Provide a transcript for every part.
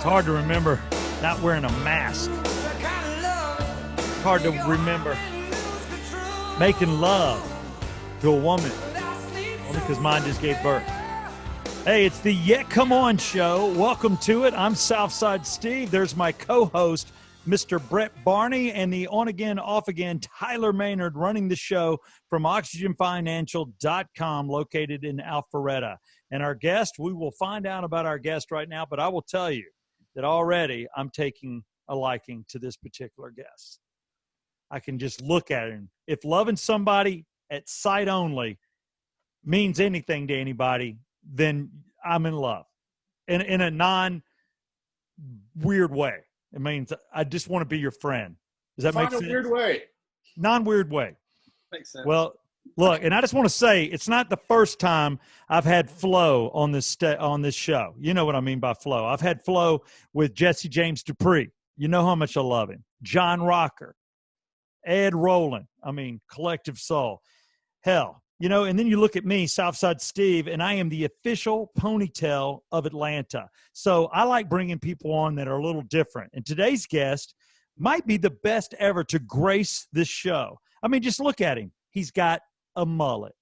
It's hard to remember not wearing a mask. It's hard to remember making love to a woman only because mine just gave birth. Hey, it's the Yeah Come On show. Welcome to it. I'm Southside Steve. There's my co-host, Mr. Brett Barney, and the on-again, off-again Tyler Maynard running the show from OxygenFinancial.com located in Alpharetta. And our guest, we will find out about our guest right now, but I will tell you that already I'm taking a liking to this particular guest. I can just look at him. If loving somebody at sight only means anything to anybody, then I'm in love in a non-weird way. It means I just want to be your friend. Does that make sense? Weird way. Non-weird way. Makes sense. Well, look, and I just want to say it's not the first time I've had Flo on this show. You know what I mean by Flo. I've had Flo with Jesse James Dupree. You know how much I love him. John Rocker, Ed Rowland. I mean, Collective Soul. Hell, you know, and then you look at me, Southside Steve, and I am the official ponytail of Atlanta. So I like bringing people on that are a little different. And today's guest might be the best ever to grace this show. I mean, just look at him. He's got a mullet.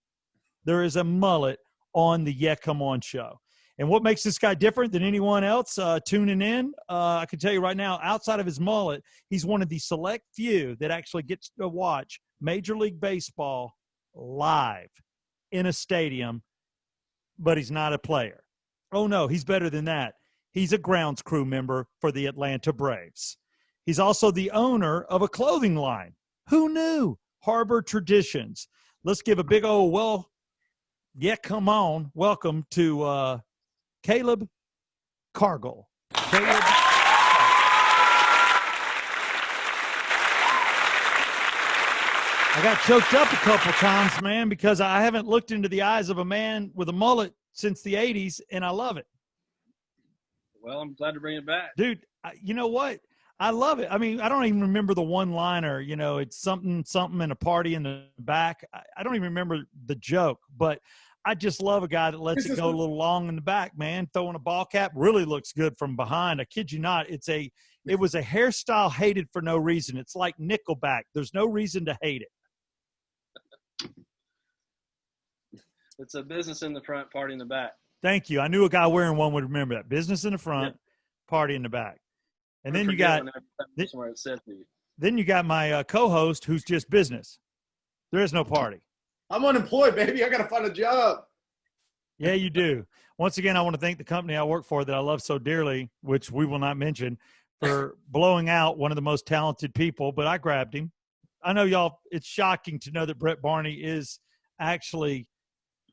There is a mullet on the Yeah Come On show. And what makes this guy different than anyone else tuning in, I can tell you right now, outside of his mullet, he's one of the select few that actually gets to watch Major League Baseball live in a stadium, but he's not a player. Oh, no, he's better than that. He's a grounds crew member for the Atlanta Braves. He's also the owner of a clothing line. Who knew? Harbor Traditions. Let's give a big old, yeah, come on. Welcome to Kaleb Cargal. Kaleb. I got choked up a couple times, man, because I haven't looked into the eyes of a man with a mullet since the 80s, and I love it. Well, I'm glad to bring it back. Dude, you know what? I love it. I mean, I don't even remember the one-liner, you know, it's something and a party in the back. I don't even remember the joke, but I just love a guy that lets it go a little long in the back, man. Throwing a ball cap really looks good from behind. I kid you not. It was a hairstyle hated for no reason. It's like Nickelback. There's no reason to hate it. It's a business in the front, party in the back. Thank you. I knew a guy wearing one would remember that. Business in the front, party in the back. And then you got my co-host who's just business. There is no party. I'm unemployed, baby. I got to find a job. Yeah, you do. Once again, I want to thank the company I work for that I love so dearly, which we will not mention, for blowing out one of the most talented people, but I grabbed him. I know y'all, it's shocking to know that Brett Barney is actually,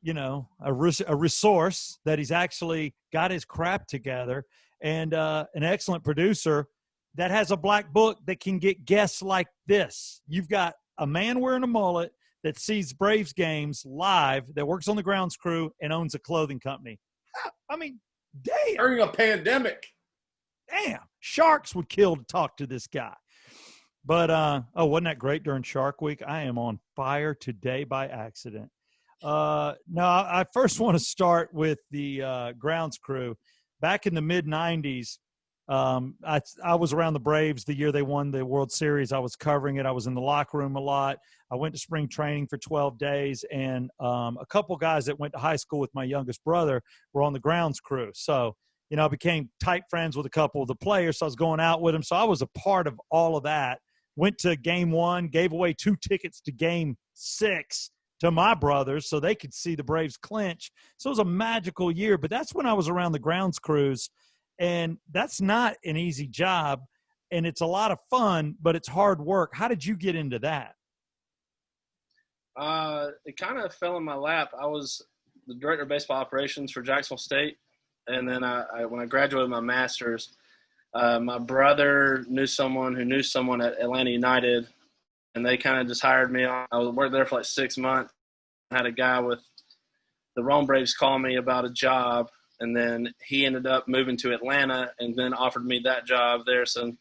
you know, a resource, that he's actually got his crap together, and an excellent producer that has a black book that can get guests like this. You've got a man wearing a mullet that sees Braves games live, that works on the grounds crew, and owns a clothing company. I mean, damn. During a pandemic. Damn. Sharks would kill to talk to this guy. But, wasn't that great during Shark Week? I am on fire today by accident. Now, I first want to start with the grounds crew. Back in the mid-'90s, I was around the Braves the year they won the World Series. I was covering it. I was in the locker room a lot. I went to spring training for 12 days, and a couple guys that went to high school with my youngest brother were on the grounds crew. So, you know, I became tight friends with a couple of the players, so I was going out with them. So I was a part of all of that. Went to game 1, gave away 2 tickets to game 6 to my brothers so they could see the Braves clinch. So it was a magical year, but that's when I was around the grounds crews, and that's not an easy job, and it's a lot of fun, but it's hard work. How did you get into that? It kind of fell in my lap. I was the director of baseball operations for Jacksonville State, and then when I graduated my master's, my brother knew someone who knew someone at Atlanta United, and they kind of just hired me on. I worked there for like 6 months. I had a guy with the Rome Braves call me about a job, and then he ended up moving to Atlanta and then offered me that job there. So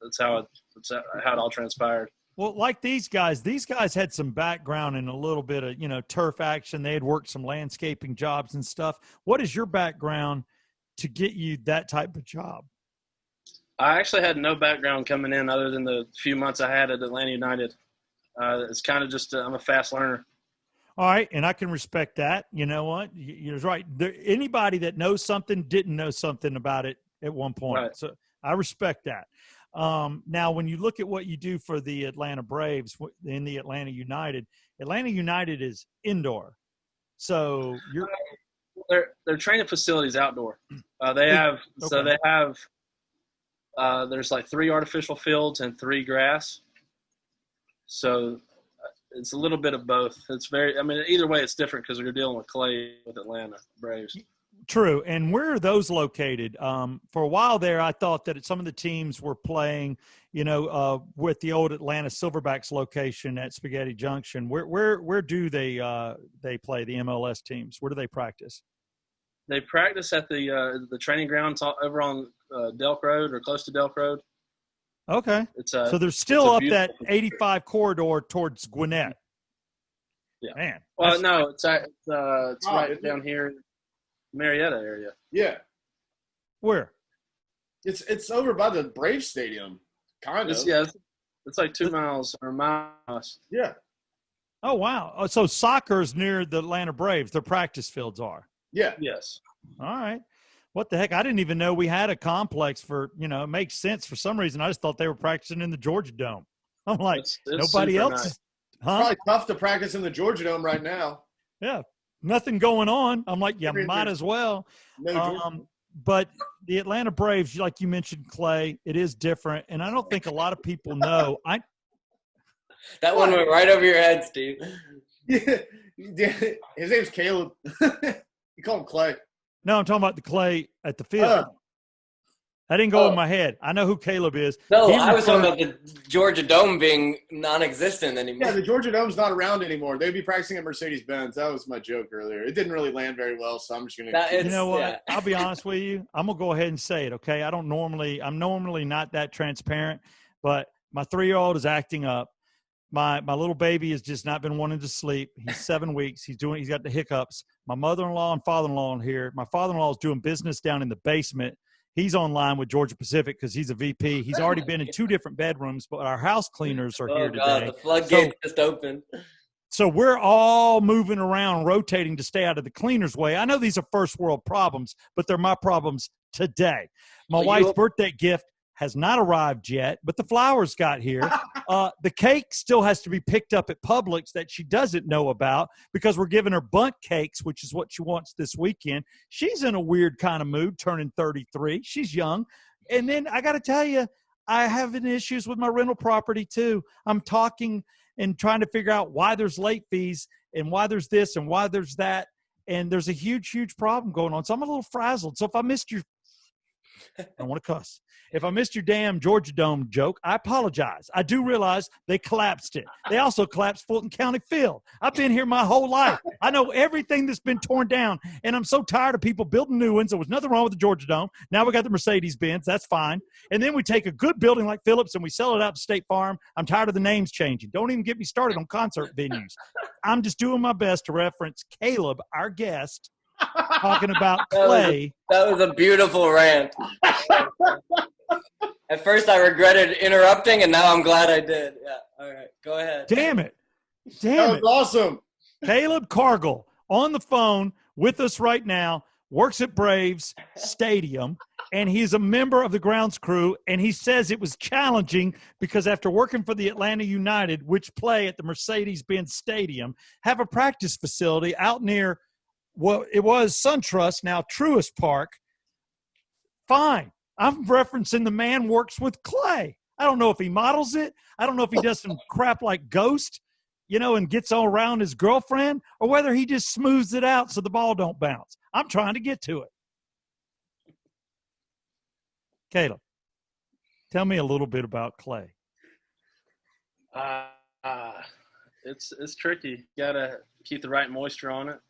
that's how it all transpired. Well, like these guys had some background in a little bit of, you know, turf action. They had worked some landscaping jobs and stuff. What is your background to get you that type of job? I actually had no background coming in other than the few months I had at Atlanta United. It's kind of just I'm a fast learner. All right, and I can respect that. You know what? You're right. Anybody that knows something didn't know something about it at one point. Right. So I respect that. Now, when you look at what you do for the Atlanta Braves in the Atlanta United is indoor. So their training facilities outdoor. They have there's like 3 artificial fields and 3 grass. So it's a little bit of both. Either way it's different because we're dealing with clay with Atlanta Braves. True. And where are those located? For a while there, I thought that some of the teams were playing, with the old Atlanta Silverbacks location at Spaghetti Junction. Where do they play, the MLS teams? Where do they practice? They practice at the training grounds over on Delk Road or close to Delk Road. Okay. So they're still up that 85 corridor towards Gwinnett. Yeah. Man. Well, no, it's right down here, Marietta area. Yeah. Where? It's over by the Braves Stadium, kind of. It's like 2 miles or miles. Yeah. Oh, wow. Oh, so soccer's near the Atlanta Braves. Their practice fields are. Yeah. Yes. All right. What the heck? I didn't even know we had a complex for, it makes sense for some reason. I just thought they were practicing in the Georgia Dome. I'm like, it's nobody else nice. is, It's probably tough to practice in the Georgia Dome right now. Yeah. Nothing going on. I'm like, you might as well. But the Atlanta Braves, like you mentioned, Clay, it is different. And I don't think a lot of people know. That one went right over your head, Steve. Yeah. His name's Kaleb. You call him Clay. No, I'm talking about the Clay at the field. That didn't go in my head. I know who Kaleb is. No, I was talking about the Georgia Dome being non-existent anymore. Yeah, the Georgia Dome's not around anymore. They'd be practicing at Mercedes-Benz. That was my joke earlier. It didn't really land very well, so I'm just going to – You know what? Yeah. I'll be honest with you. I'm going to go ahead and say it, okay? I'm normally not that transparent, but my 3-year-old is acting up. My little baby has just not been wanting to sleep. He's 7 weeks. He's got the hiccups. My mother-in-law and father-in-law are here. My father-in-law is doing business down in the basement. He's online with Georgia Pacific because he's a VP. He's already been in 2 different bedrooms, but our house cleaners are here today. The floodgates just opened. So we're all moving around, rotating to stay out of the cleaners' way. I know these are first world problems, but they're my problems today. My wife's birthday gift has not arrived yet, but the flowers got here. The cake still has to be picked up at Publix that she doesn't know about because we're giving her bundt cakes, which is what she wants this weekend. She's in a weird kind of mood, turning 33. She's young. And then I got to tell you, I have issues with my rental property too. I'm talking and trying to figure out why there's late fees and why there's this and why there's that. And there's a huge, huge problem going on. So I'm a little frazzled. So if I missed your – I don't want to cuss. If I missed your damn Georgia Dome joke, I apologize. I do realize they collapsed it. They also collapsed Fulton County Field. I've been here my whole life. I know everything that's been torn down, and I'm so tired of people building new ones. There was nothing wrong with the Georgia Dome. Now we got the Mercedes-Benz. That's fine. And then we take a good building like Phillips and we sell it out to State Farm. I'm tired of the names changing. Don't even get me started on concert venues. I'm just doing my best to reference Kaleb, our guest, talking about Clay. That was a beautiful rant. At first, I regretted interrupting, and now I'm glad I did. Yeah, all right, go ahead. Damn it. That was awesome. Kaleb Cargal on the phone with us right now, works at Braves Stadium, and he's a member of the grounds crew, and he says it was challenging because after working for the Atlanta United, which play at the Mercedes-Benz Stadium, have a practice facility out near what it was SunTrust, now Truist Park. Fine. I'm referencing the man works with clay. I don't know if he models it. I don't know if he does some crap like Ghost, and gets all around his girlfriend, or whether he just smooths it out so the ball don't bounce. I'm trying to get to it. Kaleb, tell me a little bit about clay. It's tricky. You gotta keep the right moisture on it.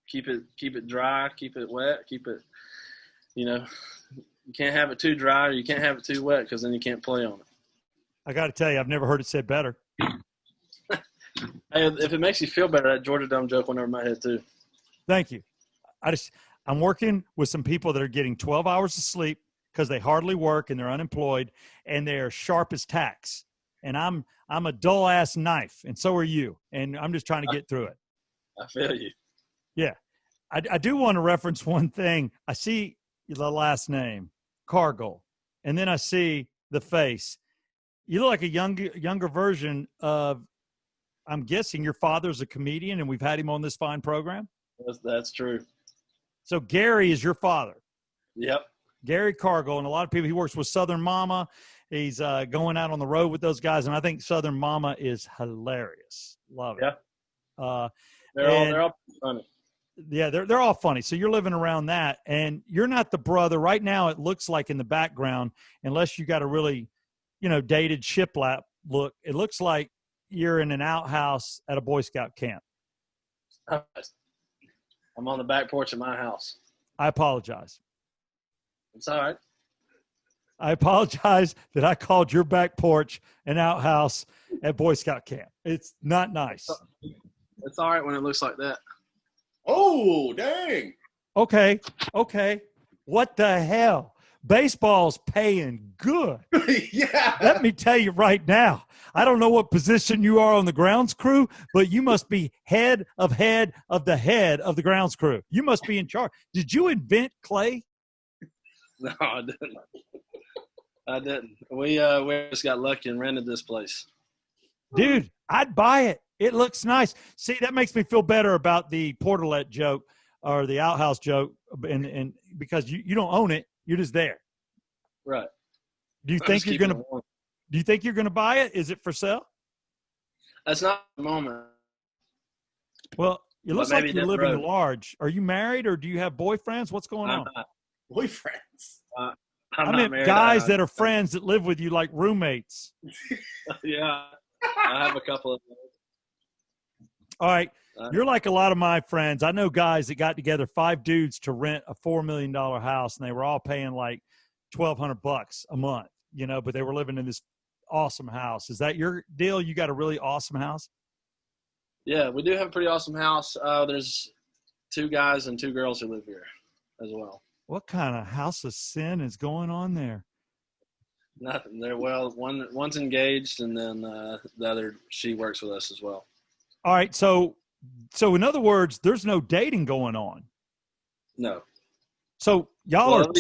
Keep it dry. Keep it wet. Keep it. You can't have it too dry or you can't have it too wet because then you can't play on it. I got to tell you, I've never heard it said better. Hey, if it makes you feel better, that Georgia Dome joke went over my head too. Thank you. I'm working with some people that are getting 12 hours of sleep because they hardly work and they're unemployed and they're sharp as tacks. And I'm a dull ass knife, and so are you. And I'm just trying to get through it. I feel you. Yeah. I do want to reference one thing. I see the last name, Cargal, and then I see the face. You look like a younger version of, I'm guessing your father's a comedian, and we've had him on this fine program. That's true. So Gary is your father. Yep. Gary Cargal, and a lot of people, he works with Southern Mama. He's going out on the road with those guys, and I think Southern Mama is hilarious. Love it. Yeah. They're all funny. Yeah, they're all funny. So you're living around that, and you're not the brother. Right now it looks like in the background, unless you got a really, dated shiplap look, it looks like you're in an outhouse at a Boy Scout camp. I'm on the back porch of my house. I apologize. It's all right. I apologize that I called your back porch an outhouse at Boy Scout camp. It's not nice. It's all right when it looks like that. Oh, dang. Okay. What the hell? Baseball's paying good. Yeah. Let me tell you right now. I don't know what position you are on the grounds crew, but you must be head of the grounds crew. You must be in charge. Did you invent clay? No, I didn't. We just got lucky and rented this place. Dude, I'd buy it. It looks nice. See, that makes me feel better about the portalet joke or the outhouse joke, and because you don't own it, you're just there. Right. Do you think you're gonna buy it? Is it for sale? That's not the moment. Well, it looks like you're living large. Are you married or do you have boyfriends? What's going on? Boyfriends. I'm not married. Guys that are friends that live with you, like roommates. Yeah, I have a couple of those. All right. You're like a lot of my friends. I know guys that got together, 5 dudes to rent a $4 million house, and they were all paying like $1,200 a month, but they were living in this awesome house. Is that your deal? You got a really awesome house? Yeah, we do have a pretty awesome house. There's 2 guys and 2 girls who live here as well. What kind of house of sin is going on there? Nothing. One's engaged, and then the other, she works with us as well. All right, so in other words, there's no dating going on. No. So y'all are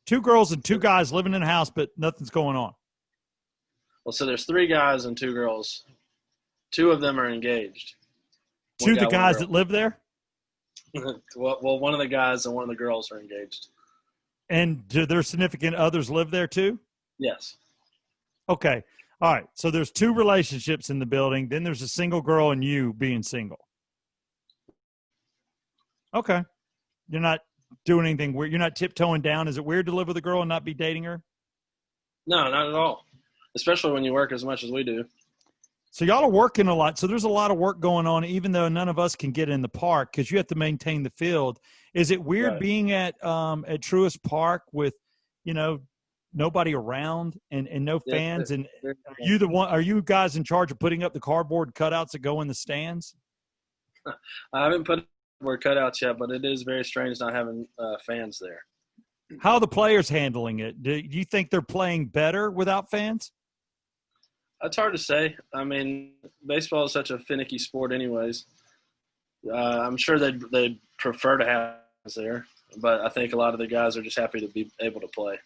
two girls and 2 guys living in a house, but nothing's going on. Well, so there's 3 guys and 2 girls. 2 of them are engaged. 2 of the guys that live there? Well, one of the guys and one of the girls are engaged. And do their significant others live there too? Yes. Okay. All right. So there's 2 relationships in the building. Then there's a single girl and you being single. Okay. You're not doing anything weird. You're not tiptoeing down. Is it weird to live with a girl and not be dating her? No, not at all. Especially when you work as much as we do. So y'all are working a lot. So there's a lot of work going on, even though none of us can get in the park because you have to maintain the field. Is it weird being at Truist Park with, nobody around and no fans? And are you guys in charge of putting up the cardboard cutouts that go in the stands? I haven't put cardboard cutouts yet, but it is very strange not having fans there. How are the players handling it? Do you think they're playing better without fans? It's hard to say. I mean, baseball is such a finicky sport anyways. I'm sure they'd prefer to have fans there, but I think a lot of the guys are just happy to be able to play.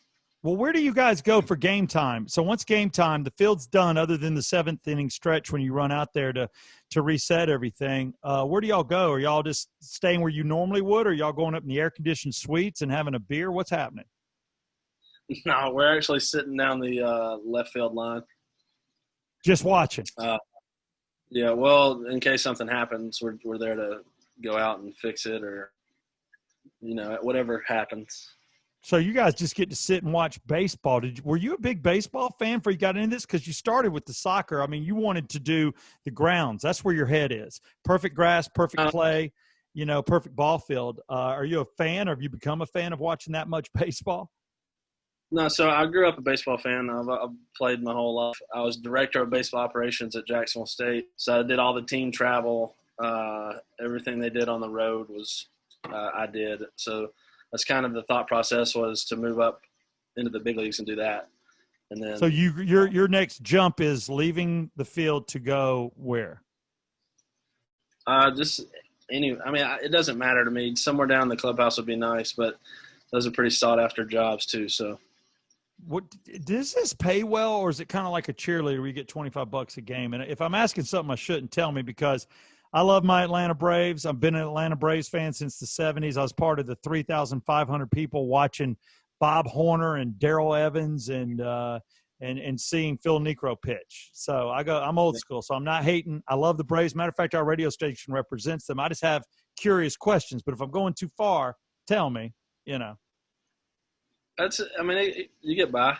Well, where do you guys go for game time? So once game time, the field's done other than the 7th inning stretch when you run out there to reset everything. Where do y'all go? Are y'all just staying where you normally would, or are y'all going up in the air-conditioned suites and having a beer? What's happening? No, we're actually sitting down the left field line. Just watching. Yeah, well, in case something happens, we're there to go out and fix it or, whatever happens. So you guys just get to sit and watch baseball. Were you a big baseball fan before you got into this? Because you started with the soccer. I mean, you wanted to do the grounds. That's where your head is. Perfect grass, perfect clay, perfect ball field. Are you a fan, or have you become a fan of watching that much baseball? No, so I grew up a baseball fan. I've played my whole life. I was director of baseball operations at Jacksonville State. So I did all the team travel. Everything they did on the road was I did. So that's kind of the thought process, was to move up into the big leagues and do that. And then, so your next jump is leaving the field to go where? It doesn't matter to me. Somewhere down in the clubhouse would be nice, but those are pretty sought after jobs too. So, what does this pay well, or is it kind of like a cheerleader where you get $25 a game? And if I'm asking something I shouldn't, tell me, because I love my Atlanta Braves. I've been an Atlanta Braves fan since the 70s. I was part of the 3,500 people watching Bob Horner and Darrell Evans and seeing Phil Necro pitch. So I'm old school, so I'm not hating. I love the Braves. Matter of fact, our radio station represents them. I just have curious questions, but if I'm going too far, tell me, you get by.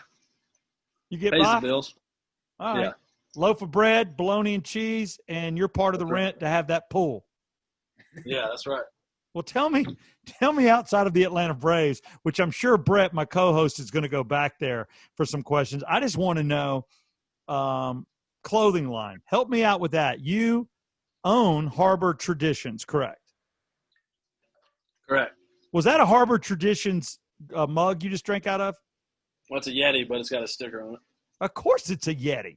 You get Pays by? the bills. All right. Yeah. Loaf of bread, bologna and cheese, and you're part of the rent to have that pool. Yeah, that's right. Well, tell me outside of the Atlanta Braves, which I'm sure Brett, my co-host, is going to go back there for some questions. I just want to know clothing line. Help me out with that. You own Harbor Traditions, correct? Correct. Was that a Harbor Traditions mug you just drank out of? Well, it's a Yeti, but it's got a sticker on it. Of course it's a Yeti.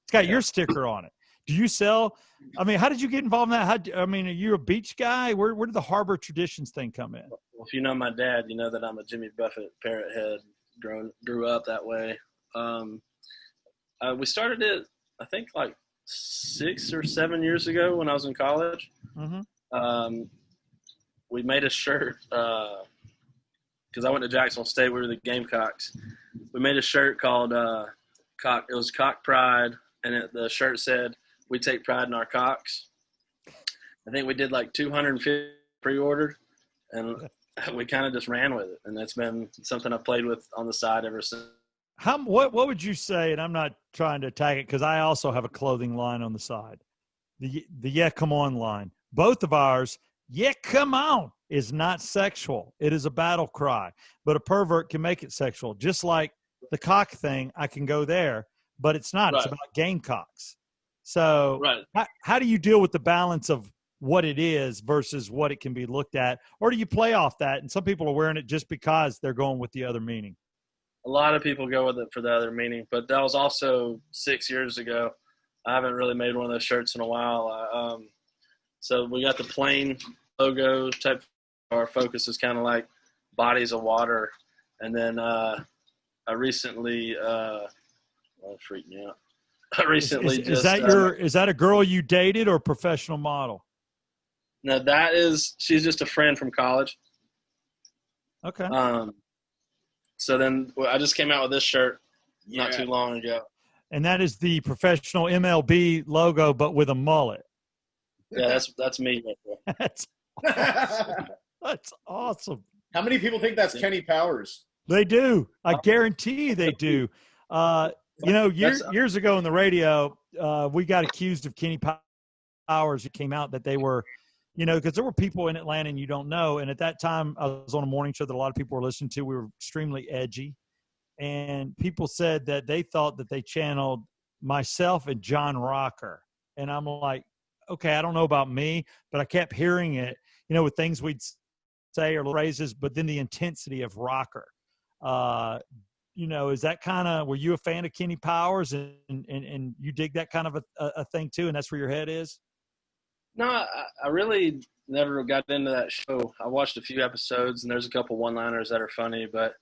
It's got your sticker on it. Do you sell – how did you get involved in that? Are you a beach guy? Where did the Harbor Traditions thing come in? Well, if you know my dad, you know that I'm a Jimmy Buffett parrot head, grew up that way. We started it, I think, like 6 or 7 years ago when I was in college. Mm-hmm. We made a shirt because I went to Jacksonville State. We were the Gamecocks. We made a shirt called Cock. It was Cock Pride, and the shirt said, "We take pride in our cocks." I think we did like 250 pre-ordered, and we kind of just ran with it. And that's been something I've played with on the side ever since. What would you say, and I'm not trying to attack it because I also have a clothing line on the side, the Yeah Come On line. Both of ours, yeah come on, is not sexual. It is a battle cry, but a pervert can make it sexual. Just like the cock thing, I can go there, but it's not. Right. It's about Gamecocks. So how do you deal with the balance of what it is versus what it can be looked at? Or do you play off that? And some people are wearing it just because they're going with the other meaning. A lot of people go with it for the other meaning, but that was also 6 years ago. I haven't really made one of those shirts in a while. So we got the plain logo type. Our focus is kind of like bodies of water. And then I recently it freaked me out. I recently is that a girl you dated or professional model? No, she's just a friend from college. Okay. So then I just came out with this shirt not too long ago. And that is the professional MLB logo, but with a mullet. Yeah, that's me. That's awesome. That's awesome. How many people think that's Kenny Powers? They do. I guarantee they do. Years ago in the radio, we got accused of Kenny Powers. It came out that they were, because there were people in Atlanta and you don't know. And at that time, I was on a morning show that a lot of people were listening to. We were extremely edgy. And people said that they thought that they channeled myself and John Rocker. And I'm like, okay, I don't know about me, but I kept hearing it, with things we'd say or phrases, but then the intensity of Rocker. Is that kind of, were you a fan of Kenny Powers and you dig that kind of a thing too, and that's where your head is? No, I really never got into that show. I watched a few episodes, and there's a couple one-liners that are funny, but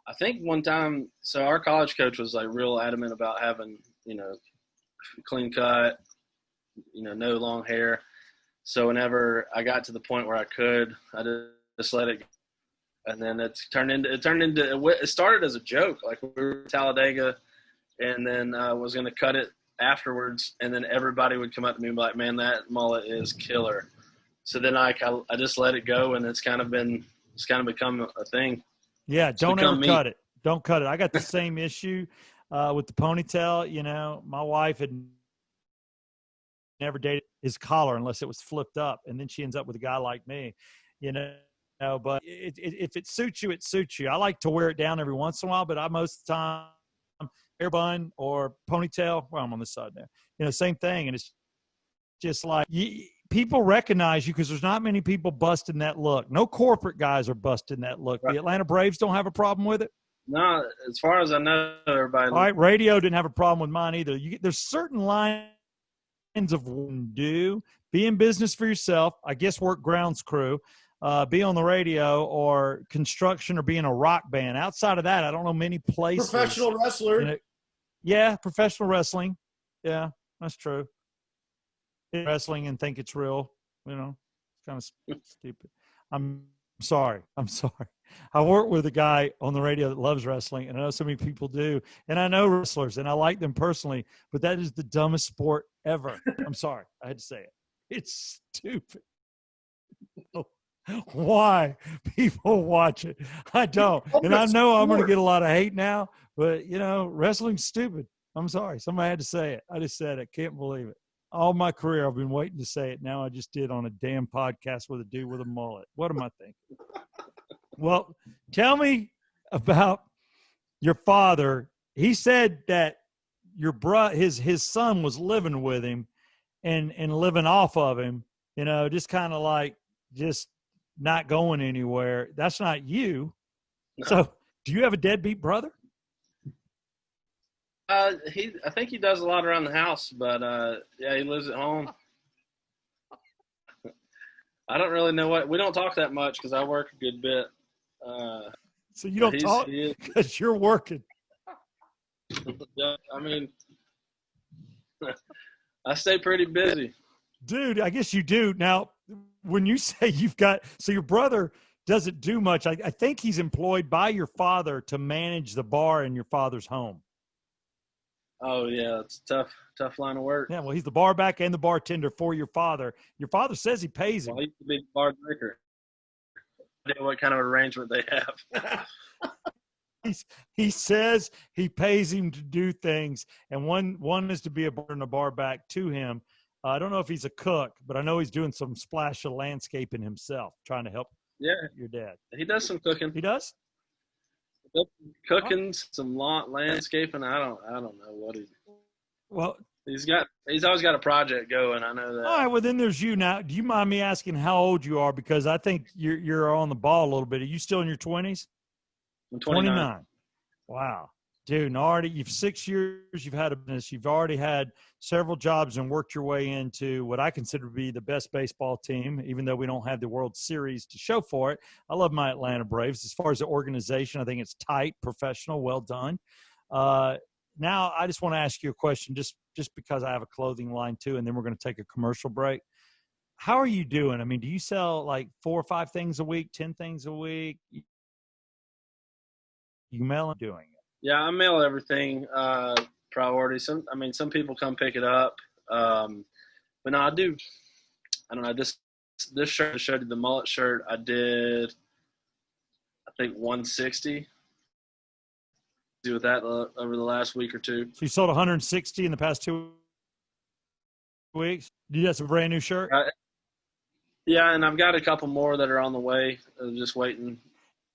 I think one time, so our college coach was like real adamant about having, clean cut, no long hair. So whenever I got to the point where I could, I just let it go. And then it started as a joke. Like we were in Talladega, and then I was going to cut it afterwards. And then everybody would come up to me and be like, "Man, that mullet is killer." So then I just let it go, and it's kind of become a thing. Yeah. Don't ever cut it. Don't cut it. I got the same issue with the ponytail. My wife had never dated his collar unless it was flipped up. And then she ends up with a guy like me, but if it suits you, it suits you. I like to wear it down every once in a while, but most of the time, hair bun or ponytail. Well, I'm on this side now. Same thing. And it's just like people recognize you because there's not many people busting that look. No corporate guys are busting that look. Right. The Atlanta Braves don't have a problem with it. No, as far as I know, everybody. All right, radio didn't have a problem with mine either. There's certain lines of do. Be in business for yourself. I guess work grounds crew. Be on the radio or construction or be in a rock band. Outside of that, I don't know many places. Professional wrestler. Yeah, professional wrestling. Yeah, that's true. Wrestling and think it's real. It's kind of stupid. I'm sorry. I work with a guy on the radio that loves wrestling, and I know so many people do. And I know wrestlers, and I like them personally, but that is the dumbest sport ever. I'm sorry. I had to say it. It's stupid. Why people watch it? I don't. And I know I'm going to get a lot of hate now, but, wrestling's stupid. I'm sorry. Somebody had to say it. I just said it. Can't believe it. All my career, I've been waiting to say it. Now I just did on a damn podcast with a dude with a mullet. What am I thinking? Well, tell me about your father. He said that your his son was living with him and living off of him, just kind of like just not going anywhere. That's not you. No. So do you have a deadbeat brother? I think he does a lot around the house, but yeah, he lives at home. I don't really know we don't talk that much because I work a good bit. So you don't talk because you're working. Yeah, I mean, I stay pretty busy. Dude, I guess you do. Now, when you say so your brother doesn't do much, I think he's employed by your father to manage the bar in your father's home. Oh, yeah, it's a tough line of work. Yeah, well, he's the bar back and the bartender for your father. Your father says he pays him. Well, he used to be a bar drinker. I don't know what kind of arrangement they have. He says he pays him to do things, and one is to be a bar and a bar back to him. I don't know if he's a cook, but I know he's doing some splash of landscaping himself, trying to help your dad. He does some cooking. He does? Cooking, some landscaping. I don't know what he. Well, he's always got a project going. I know that. All right. Well, then there's you now. Do you mind me asking how old you are? Because I think you're on the ball a little bit. Are you still in your 20s? I'm 29. Wow. Dude, already you've 6 years, you've had a business, you've already had several jobs and worked your way into what I consider to be the best baseball team, even though we don't have the World Series to show for it. I love my Atlanta Braves. As far as the organization, I think it's tight, professional, well done. Now, I just want to ask you a question just because I have a clothing line too, and then we're going to take a commercial break. How are you doing? I mean, do you sell like 4 or 5 things a week, 10 things a week? You mail doing it? Yeah, I mail everything. Priority. Some people come pick it up. But no, I do. I don't know. This shirt I showed you, the mullet shirt, I did, I think 160. Do with that over the last week or two. So you sold 160 in the past 2 weeks? That's a brand new shirt? Yeah, and I've got a couple more that are on the way. I'm just waiting.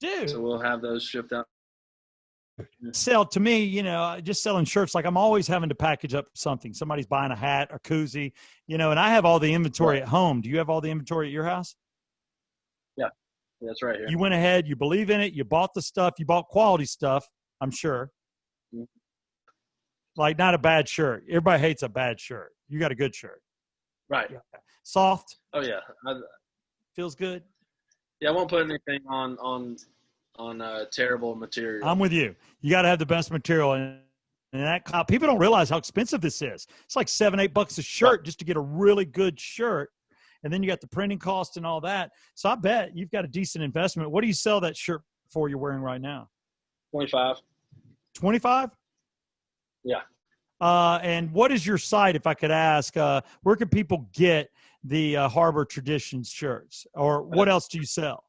Dude. So we'll have those shipped out. Sell to me, just selling shirts. Like I'm always having to package up something. Somebody's buying a hat, a koozie, and I have all the inventory at home. Do you have all the inventory at your house? Yeah, that's right here. You went ahead, you believe in it, you bought the stuff, you bought quality stuff, I'm sure. Mm-hmm. Like not a bad shirt. Everybody hates a bad shirt. You got a good shirt. Right. Yeah. Soft. Oh, yeah. Feels good. Yeah, I won't put anything on terrible material. I'm with you. You got to have the best material, and that people don't realize how expensive this is. It's like $7-8 a shirt just to get a really good shirt, and then you got the printing cost and all that. So I bet you've got a decent investment. What do you sell that shirt for? You're wearing right now? 25. 25? Yeah. And what is your site, if I could ask? Where can people get the Harbor Traditions shirts, or what else do you sell?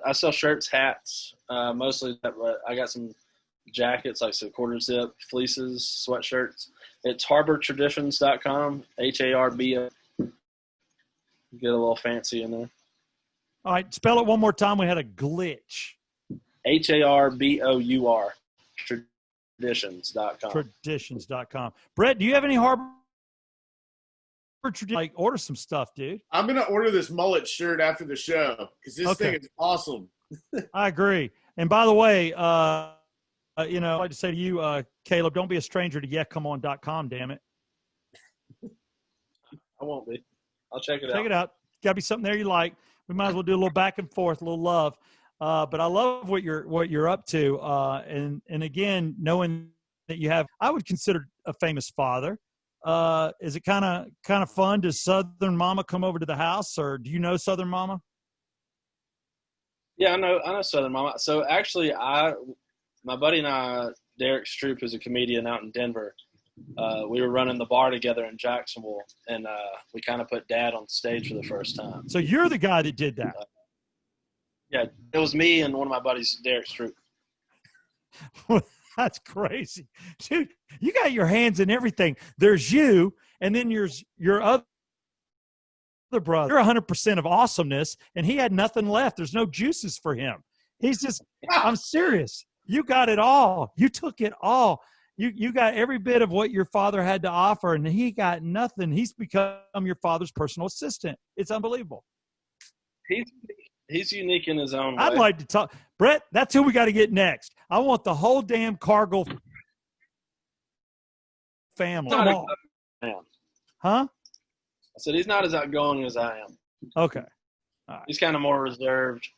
I sell shirts, hats, mostly that, but I got some jackets, like some quarter zip, fleeces, sweatshirts. It's harbortraditions.com, HARB. Get a little fancy in there. All right, spell it one more time. We had a glitch. HARBOUR, traditions.com. Traditions.com. Brett, do you have any Harbor like order some stuff, dude. I'm gonna order this mullet shirt after the show because this thing is awesome. I agree. And by the way, I'd like to say to you, Kaleb, don't be a stranger to yeahcomeon.com, damn it. I won't be. I'll check it out. Check it out. Got to be something there you like. We might as well do a little back and forth, a little love. But I love what you're up to. And again, knowing that you have, I would consider a famous father. Is it kind of fun? Does Southern Mama come over to the house, or do you know Southern Mama? Yeah, I know Southern Mama. So actually, my buddy and I, Derek Stroop, who's a comedian out in Denver, we were running the bar together in Jacksonville, and we kind of put Dad on stage for the first time. So you're the guy that did that? Yeah, it was me and one of my buddies, Derek Stroop. That's crazy. Dude, you got your hands in everything. There's you, and then there's your other brother. You're 100% of awesomeness, and he had nothing left. There's no juices for him. He's just – I'm serious. You got it all. You took it all. You got every bit of what your father had to offer, and he got nothing. He's become your father's personal assistant. It's unbelievable. He's unique in his own way. I'd like to talk. Brett, that's who we got to get next. I want the whole damn Cargal family. Huh? I said he's not as outgoing as I am. Okay. All right. He's kind of more reserved.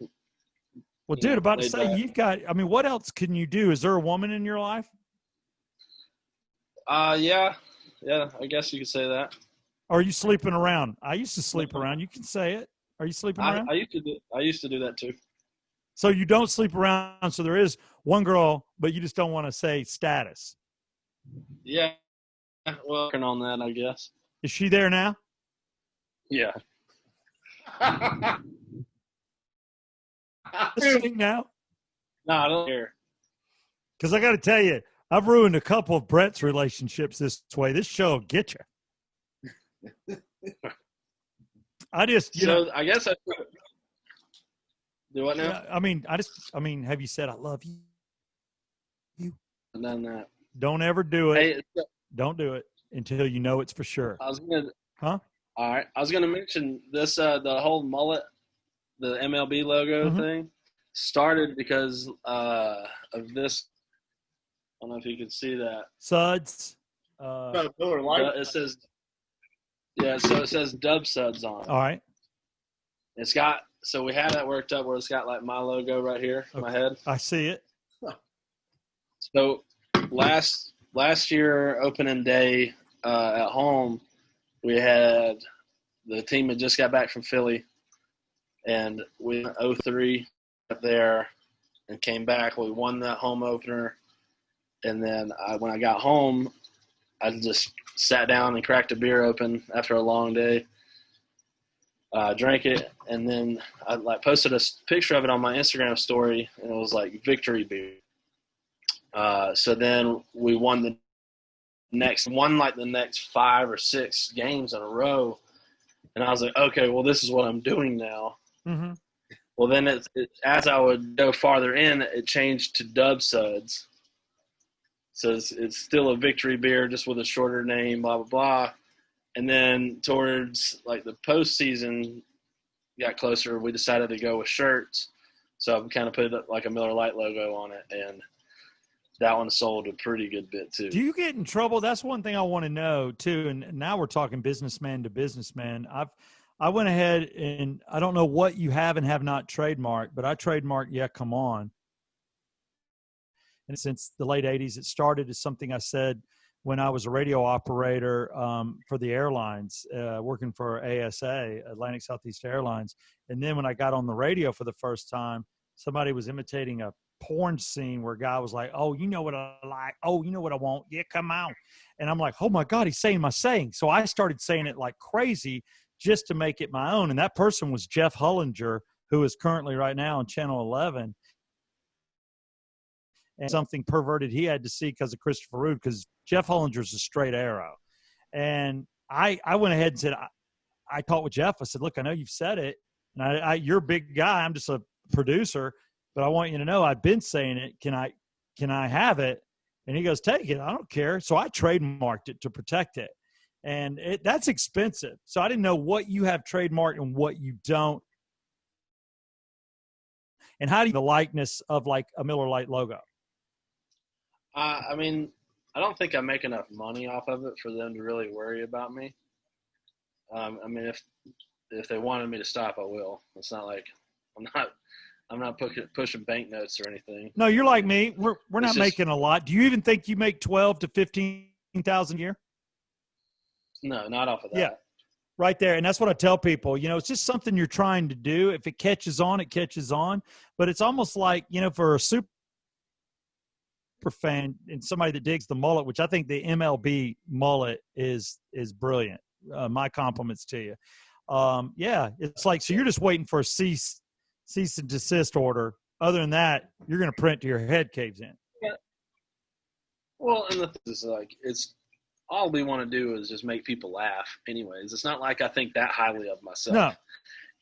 Well, dude, about to say, you've got – I mean, what else can you do? Is there a woman in your life? Yeah, I guess you could say that. Or are you sleeping around? I used to sleep around. You can say it. Are you sleeping around? I used to do that too. So you don't sleep around. So there is one girl, but you just don't want to say status. Yeah. Well, working on that, I guess. Is she there now? Yeah. Listening now? No, I don't care. Because I got to tell you, I've ruined a couple of Brett's relationships this way. This show will get you. I just, I guess I do what now? Yeah, I mean, have you said I love you? I've done that. Don't ever do it. Hey, don't do it until you know it's for sure. All right. I was gonna mention this. The whole mullet, the MLB logo thing, started because of this. I don't know if you can see that. Suds. It says. Yeah, so it says Dub Suds on it. All right. It's got – so we had that worked up where it's got like my logo right here on my head. I see it. So last year, opening day at home, we had – the team had just got back from Philly, and we went 0-3 up there and came back. We won that home opener, and then when I got home, I just sat down and cracked a beer open after a long day. Drank it, and then I posted a picture of it on my Instagram story, and it was like victory beer. So then we won the next 5 or 6 games in a row, and I was like, okay, well, this is what I'm doing now. Mm-hmm. Well, then as I would go farther in, it changed to Dub Suds. So it's still a victory beer, just with a shorter name, blah, blah, blah. And then towards like the postseason got closer, we decided to go with shirts. So I kind of put like a Miller Lite logo on it, and that one sold a pretty good bit too. Do you get in trouble? That's one thing I want to know too. And now we're talking businessman to businessman. I went ahead and I don't know what you have and have not trademarked, but I trademarked Yeah, Come On. And since the late 80s, it started as something I said when I was a radio operator for the airlines, working for ASA, Atlantic Southeast Airlines. And then when I got on the radio for the first time, somebody was imitating a porn scene where a guy was like, oh, you know what I like. Oh, you know what I want. Yeah, come on. And I'm like, oh, my God, he's saying my saying. So I started saying it like crazy just to make it my own. And that person was Jeff Hullinger, who is currently right now on Channel 11. And something perverted he had to see because of Christopher Rude, because Jeff Hollinger's a straight arrow. And I went ahead and said, I talked with Jeff. I said, look, I know you've said it, and you're a big guy. I'm just a producer, but I want you to know I've been saying it. Can I have it? And he goes, take it. I don't care. So I trademarked it to protect it. And that's expensive. So I didn't know what you have trademarked and what you don't. And how do you the likeness of like a Miller Lite logo? I mean, I don't think I make enough money off of it for them to really worry about me. I mean, if they wanted me to stop, I will. It's not like I'm not pushing banknotes or anything. No, you're like me. We're not making a lot. Do you even think you make 12 to 15,000 a year? No, not off of that. Yeah, right there. And that's what I tell people. You know, it's just something you're trying to do. If it catches on, it catches on. But it's almost like, you know, for a super fan and somebody that digs the mullet, which I think the MLB mullet is brilliant. My compliments to you. Yeah, it's like, so you're just waiting for a cease and desist order. Other than that, you're going to print till your head caves in. Yeah. Well, and the thing is, like, it's all we want to do is just make people laugh. Anyways, it's not like I think that highly of myself. No,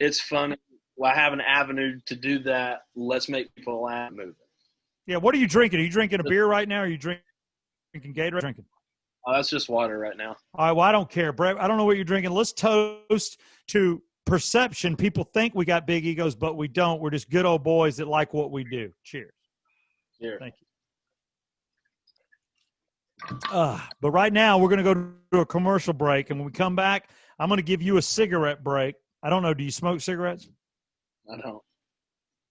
it's fun. Well, I have an avenue to do that. Let's make people laugh. Move. Yeah. What are you drinking? Are you drinking a beer right now? Or are you drinking Gatorade? Drinking. Oh, that's just water right now. All right. Well, I don't care, Brett. I don't know what you're drinking. Let's toast to perception. People think we got big egos, but we don't. We're just good old boys that like what we do. Cheers. Cheers. Thank you. But right now we're going to go to a commercial break, and when we come back, I'm going to give you a cigarette break. I don't know. Do you smoke cigarettes? I don't.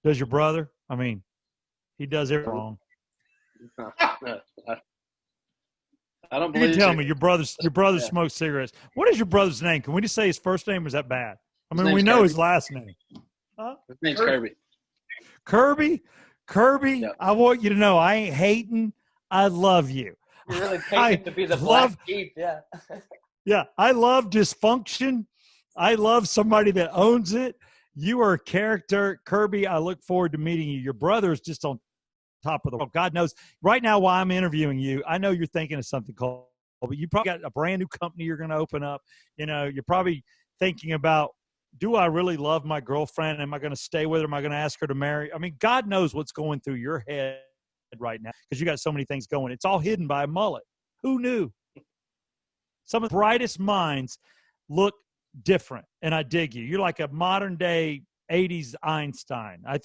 Does your brother? I mean, he does it wrong. I don't believe. You can tell me your brother smokes cigarettes. What is your brother's name? Can we just say his first name? Or is that bad? I mean, we know Kirby. his last name. Huh? His name's Kirby. Kirby. Yep. I want you to know I ain't hating. I love you. You're really paying to be the black sheep, yeah. Yeah, I love dysfunction. I love somebody that owns it. You are a character, Kirby. I look forward to meeting you. Your brother is just on top of the world. God knows. Right now, while I'm interviewing you, I know you're thinking of something called, but you probably got a brand new company you're going to open up. You know, you're probably thinking about, do I really love my girlfriend? Am I going to stay with her? Am I going to ask her to marry? I mean, God knows what's going through your head right now because you got so many things going. It's all hidden by a mullet. Who knew? Some of the brightest minds look different, and I dig you. You're like a modern day 80s Einstein. I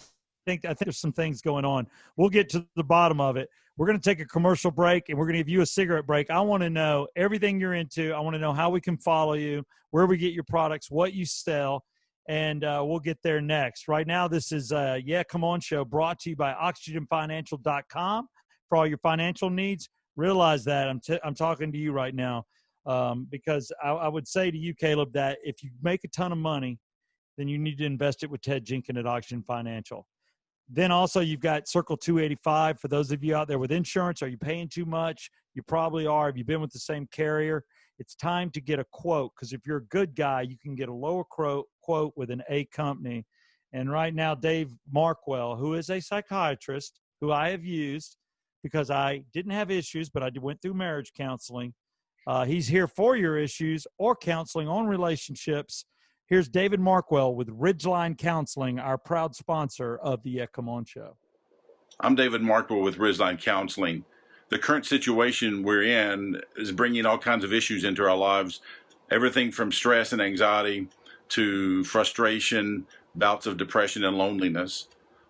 think there's some things going on. We'll get to the bottom of it. We're going to take a commercial break, and we're going to give you a cigarette break. I want to know everything you're into. I want to know how we can follow you, where we get your products, what you sell, and we'll get there next. Right now, this is Yeah, Come On Show, brought to you by OxygenFinancial.com for all your financial needs. Realize that I'm talking to you right now because I would say to you, Kaleb, that if you make a ton of money, then you need to invest it with Ted Jenkins at Oxygen Financial. Then also you've got Circle 285 for those of you out there with insurance. Are you paying too much? You probably are. Have you been with the same carrier? It's time to get a quote because if you're a good guy, you can get a lower quote with an A company. And right now, Dave Markwell, who is a psychiatrist who I have used because I didn't have issues, but I went through marriage counseling. He's here for your issues or counseling on relationships. Here's David Markwell with Ridgeline Counseling, our proud sponsor of the Come On Show. I'm David Markwell with Ridgeline Counseling. The current situation we're in is bringing all kinds of issues into our lives, everything from stress and anxiety to frustration, bouts of depression and loneliness.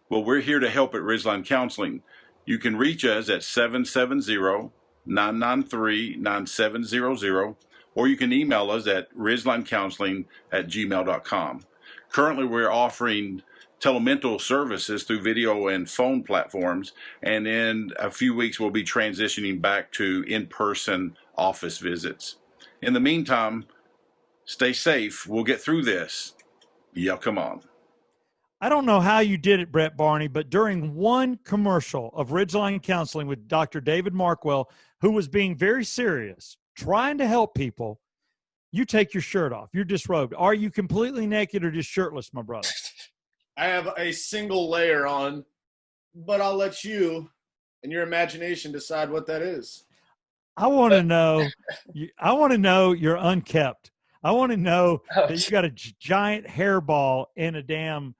Well, we're here to help at Ridgeline Counseling. You can reach us at 770-993-9700, or you can email us at ridgelinecounseling@gmail.com. Currently, we're offering telemental services through video and phone platforms, and in a few weeks, we'll be transitioning back to in-person office visits. In the meantime, stay safe. We'll get through this. Yeah, come on. I don't know how you did it, Brett Barney, but during one commercial of Ridgeline Counseling with Dr. David Markwell, who was being very serious, trying to help people, you take your shirt off. You're disrobed. Are you completely naked or just shirtless, my brother? I have a single layer on, but I'll let you and your imagination decide what that is. I want to know. I want to know you're unkept. I want to know that you got a giant hairball in a damn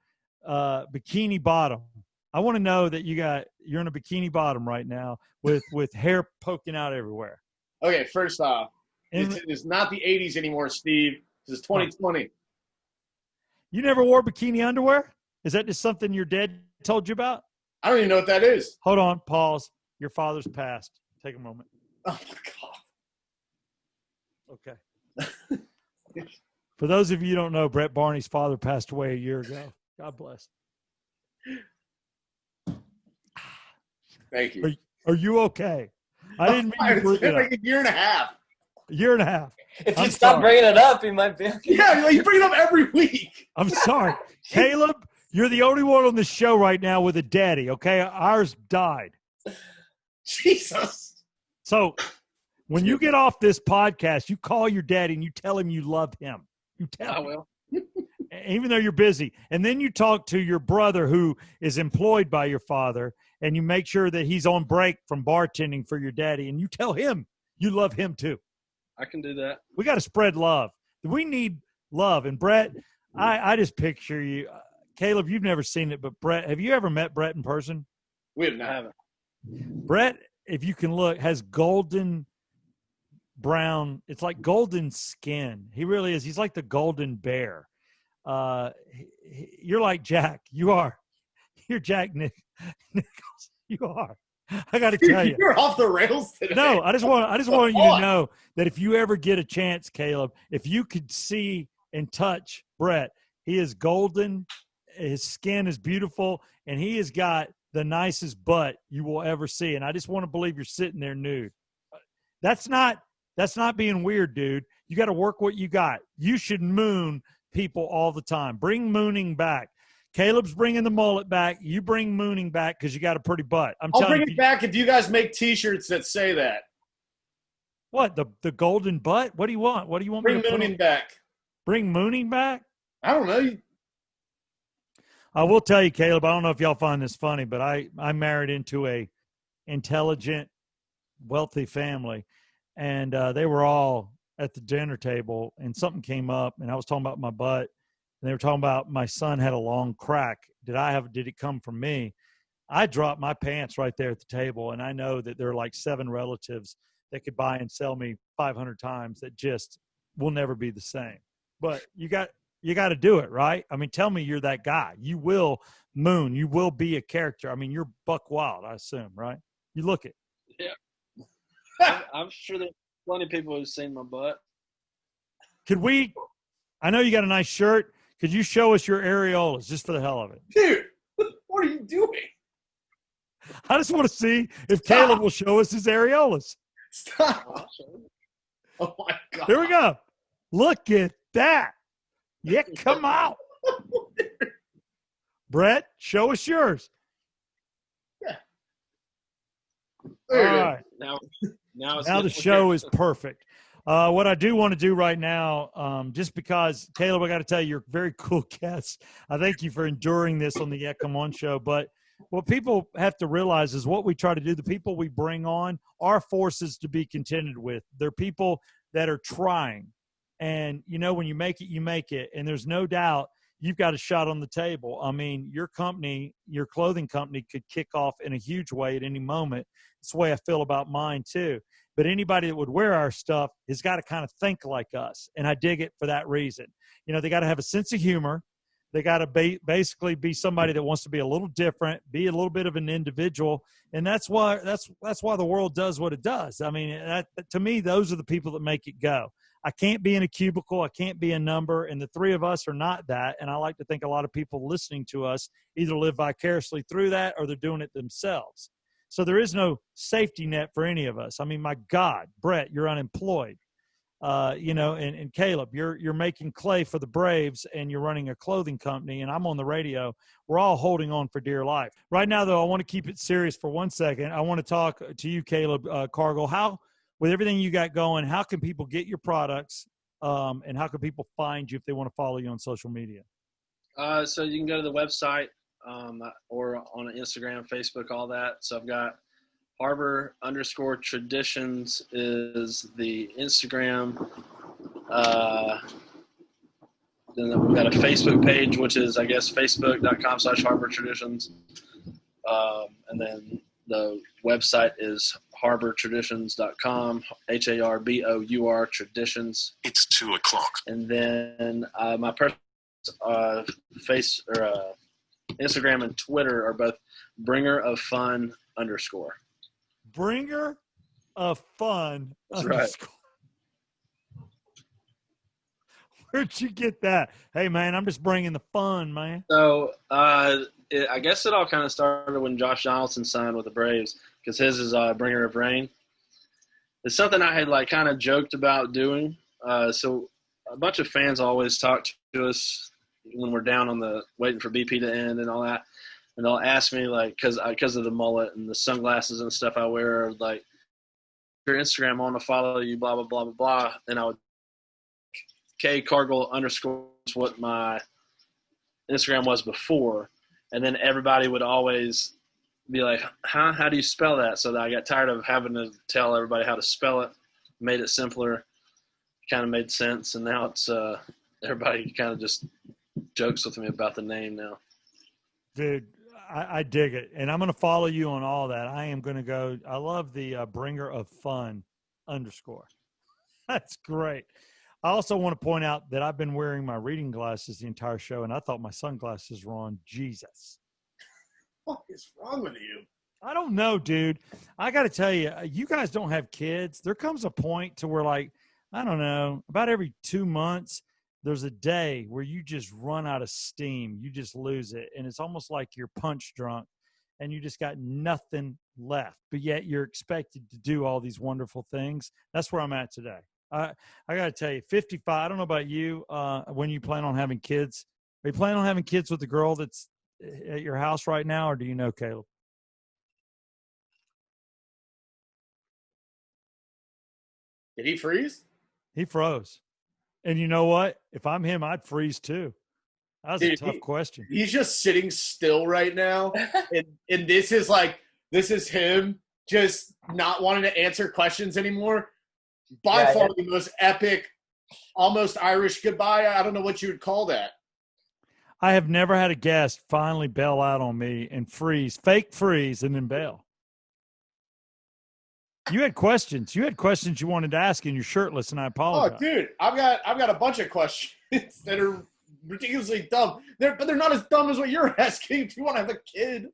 bikini bottom. I want to know that you're in a bikini bottom right now with hair poking out everywhere. Okay, first off, It is not the 80s anymore, Steve. This is 2020. You never wore bikini underwear? Is that just something your dad told you about? I don't even know what that is. Hold on, pause. Your father's passed. Take a moment. Oh, my God. Okay. For those of you who don't know, Brett Barney's father passed away a year ago. God bless. Thank you. Are you okay? I didn't mean to bring It's been it up. like a year and a half. A year and a half. If you I'm stop sorry. bringing it up, he might be okay. Yeah, you bring it up every week. I'm sorry. Caleb, you're the only one on the show right now with a daddy, okay? Ours died. Jesus. So when you get off this podcast, you call your daddy and you tell him you love him. You tell I him. will. Even though you're busy. And then you talk to your brother who is employed by your father, and you make sure that he's on break from bartending for your daddy, and you tell him you love him too. I can do that. We got to spread love. We need love. And Brett, I just picture you. Caleb, you've never seen it, but Brett, have you ever met Brett in person? We have I not. haven't. Brett, if you can look, has golden brown. It's like golden skin. He really is. He's like the golden bear. You're like Jack. You are. You're Jack Nichols. You are. I got to tell you. You're off the rails today. No, I just want you to know that if you ever get a chance, Caleb, if you could see and touch Brett, he is golden. His skin is beautiful, and he has got the nicest butt you will ever see. And I just want to believe you're sitting there nude. That's not being weird, dude. You got to work what you got. You should moon people all the time. Bring mooning back. Caleb's bringing the mullet back. You bring mooning back because you got a pretty butt. I'll bring it back if you guys make T-shirts that say that. What, the golden butt? What do you want? What do you want Bring me to put mooning on? back. Bring mooning back? I don't know. I will tell you, Caleb, I don't know if y'all find this funny, but I married into a intelligent, wealthy family, and they were all at the dinner table, and something came up, and I was talking about my butt, and they were talking about my son had a long crack. Did it come from me? I dropped my pants right there at the table, and I know that there are like 7 relatives that could buy and sell me 500 times that just will never be the same. But you got to do it, right? I mean, tell me you're that guy. You will moon. You will be a character. I mean, you're buck wild, I assume, right? You look it. Yeah. I'm sure there's plenty of people who've seen my butt. I know you got a nice shirt. Could you show us your areolas just for the hell of it? Dude, what are you doing? I just want to see if Caleb will show us his areolas. Stop. Oh, my God. Here we go. Look at that. Yeah, come out. Brett, show us yours. Yeah. All There you go. right. Now The show is perfect. What I do want to do right now, just because, Caleb, I got to tell you, you're a very cool guest. I thank you for enduring this on the Yeah Come On show. But what people have to realize is what we try to do, the people we bring on are forces to be contended with. They're people that are trying. And, you know, when you make it, you make it. And there's no doubt you've got a shot on the table. I mean, your company, your clothing company could kick off in a huge way at any moment. It's the way I feel about mine, too. But anybody that would wear our stuff has got to kind of think like us. And I dig it for that reason. You know, they got to have a sense of humor. They got to basically be somebody that wants to be a little different, be a little bit of an individual. And that's why the world does what it does. I mean, to me, those are the people that make it go. I can't be in a cubicle. I can't be a number. And the 3 of us are not that. And I like to think a lot of people listening to us either live vicariously through that or they're doing it themselves. So there is no safety net for any of us. I mean, my God, Brett, you're unemployed. You know, and Caleb, you're making clay for the Braves and you're running a clothing company and I'm on the radio. We're all holding on for dear life. Right now, though, I want to keep it serious for 1 second. I want to talk to you, Kaleb Cargal. How, with everything you got going, how can people get your products and how can people find you if they want to follow you on social media? So you can go to the website or on Instagram, Facebook, all that. So I've got Harbor_Traditions is the Instagram. Then we've got a Facebook page, which is, I guess, facebook.com/Harbor Traditions. And then the website is harbortraditions.com, HARBOUR traditions. It's 2:00. And then my personal Instagram and Twitter are both bringer of fun _. Bringer of fun That's underscore. right. Where'd you get that? Hey, man, I'm just bringing the fun, man. So I guess it all kind of started when Josh Donaldson signed with the Braves, because his is Bringer of Rain. It's something I had like kind of joked about doing. So a bunch of fans always talk to us when we're down on the waiting for BP to end and all that, and they'll ask me like, because of the mullet and the sunglasses and stuff I wear, like, your Instagram, I want to follow you, blah blah blah blah blah, and I would Cargal _ is what my Instagram was before, and then everybody would always be like, huh, how do you spell that? So that I got tired of having to tell everybody how to spell it, made it simpler, kind of made sense, and now it's everybody kind of just jokes with me about the name now. Dude, I dig it, and I'm going to follow you on all that. I am going to go. I love the bringer of fun _ That's great. I also want to point out that I've been wearing my reading glasses the entire show, and I thought my sunglasses were on. Jesus. What is wrong with you? I don't know, dude. I got to tell you, you guys don't have kids. There comes a point to where, like, I don't know, about every 2 months, there's a day where you just run out of steam. You just lose it. And it's almost like you're punch drunk and you just got nothing left. But yet you're expected to do all these wonderful things. That's where I'm at today. I got to tell you, 55, I don't know about you, when you plan on having kids. Are you planning on having kids with the girl that's at your house right now, or do you know Kaleb? Did he freeze? He froze. And you know what? If I'm him, I'd freeze too. That was a tough question. He's just sitting still right now. and this is him just not wanting to answer questions anymore. By far the most epic, almost Irish goodbye. I don't know what you would call that. I have never had a guest finally bail out on me and fake freeze, and then bail. You had questions. You had questions you wanted to ask, and you're shirtless, and I apologize. Oh, dude, I've got a bunch of questions that are ridiculously dumb. But they're not as dumb as what you're asking. If you want to have a kid,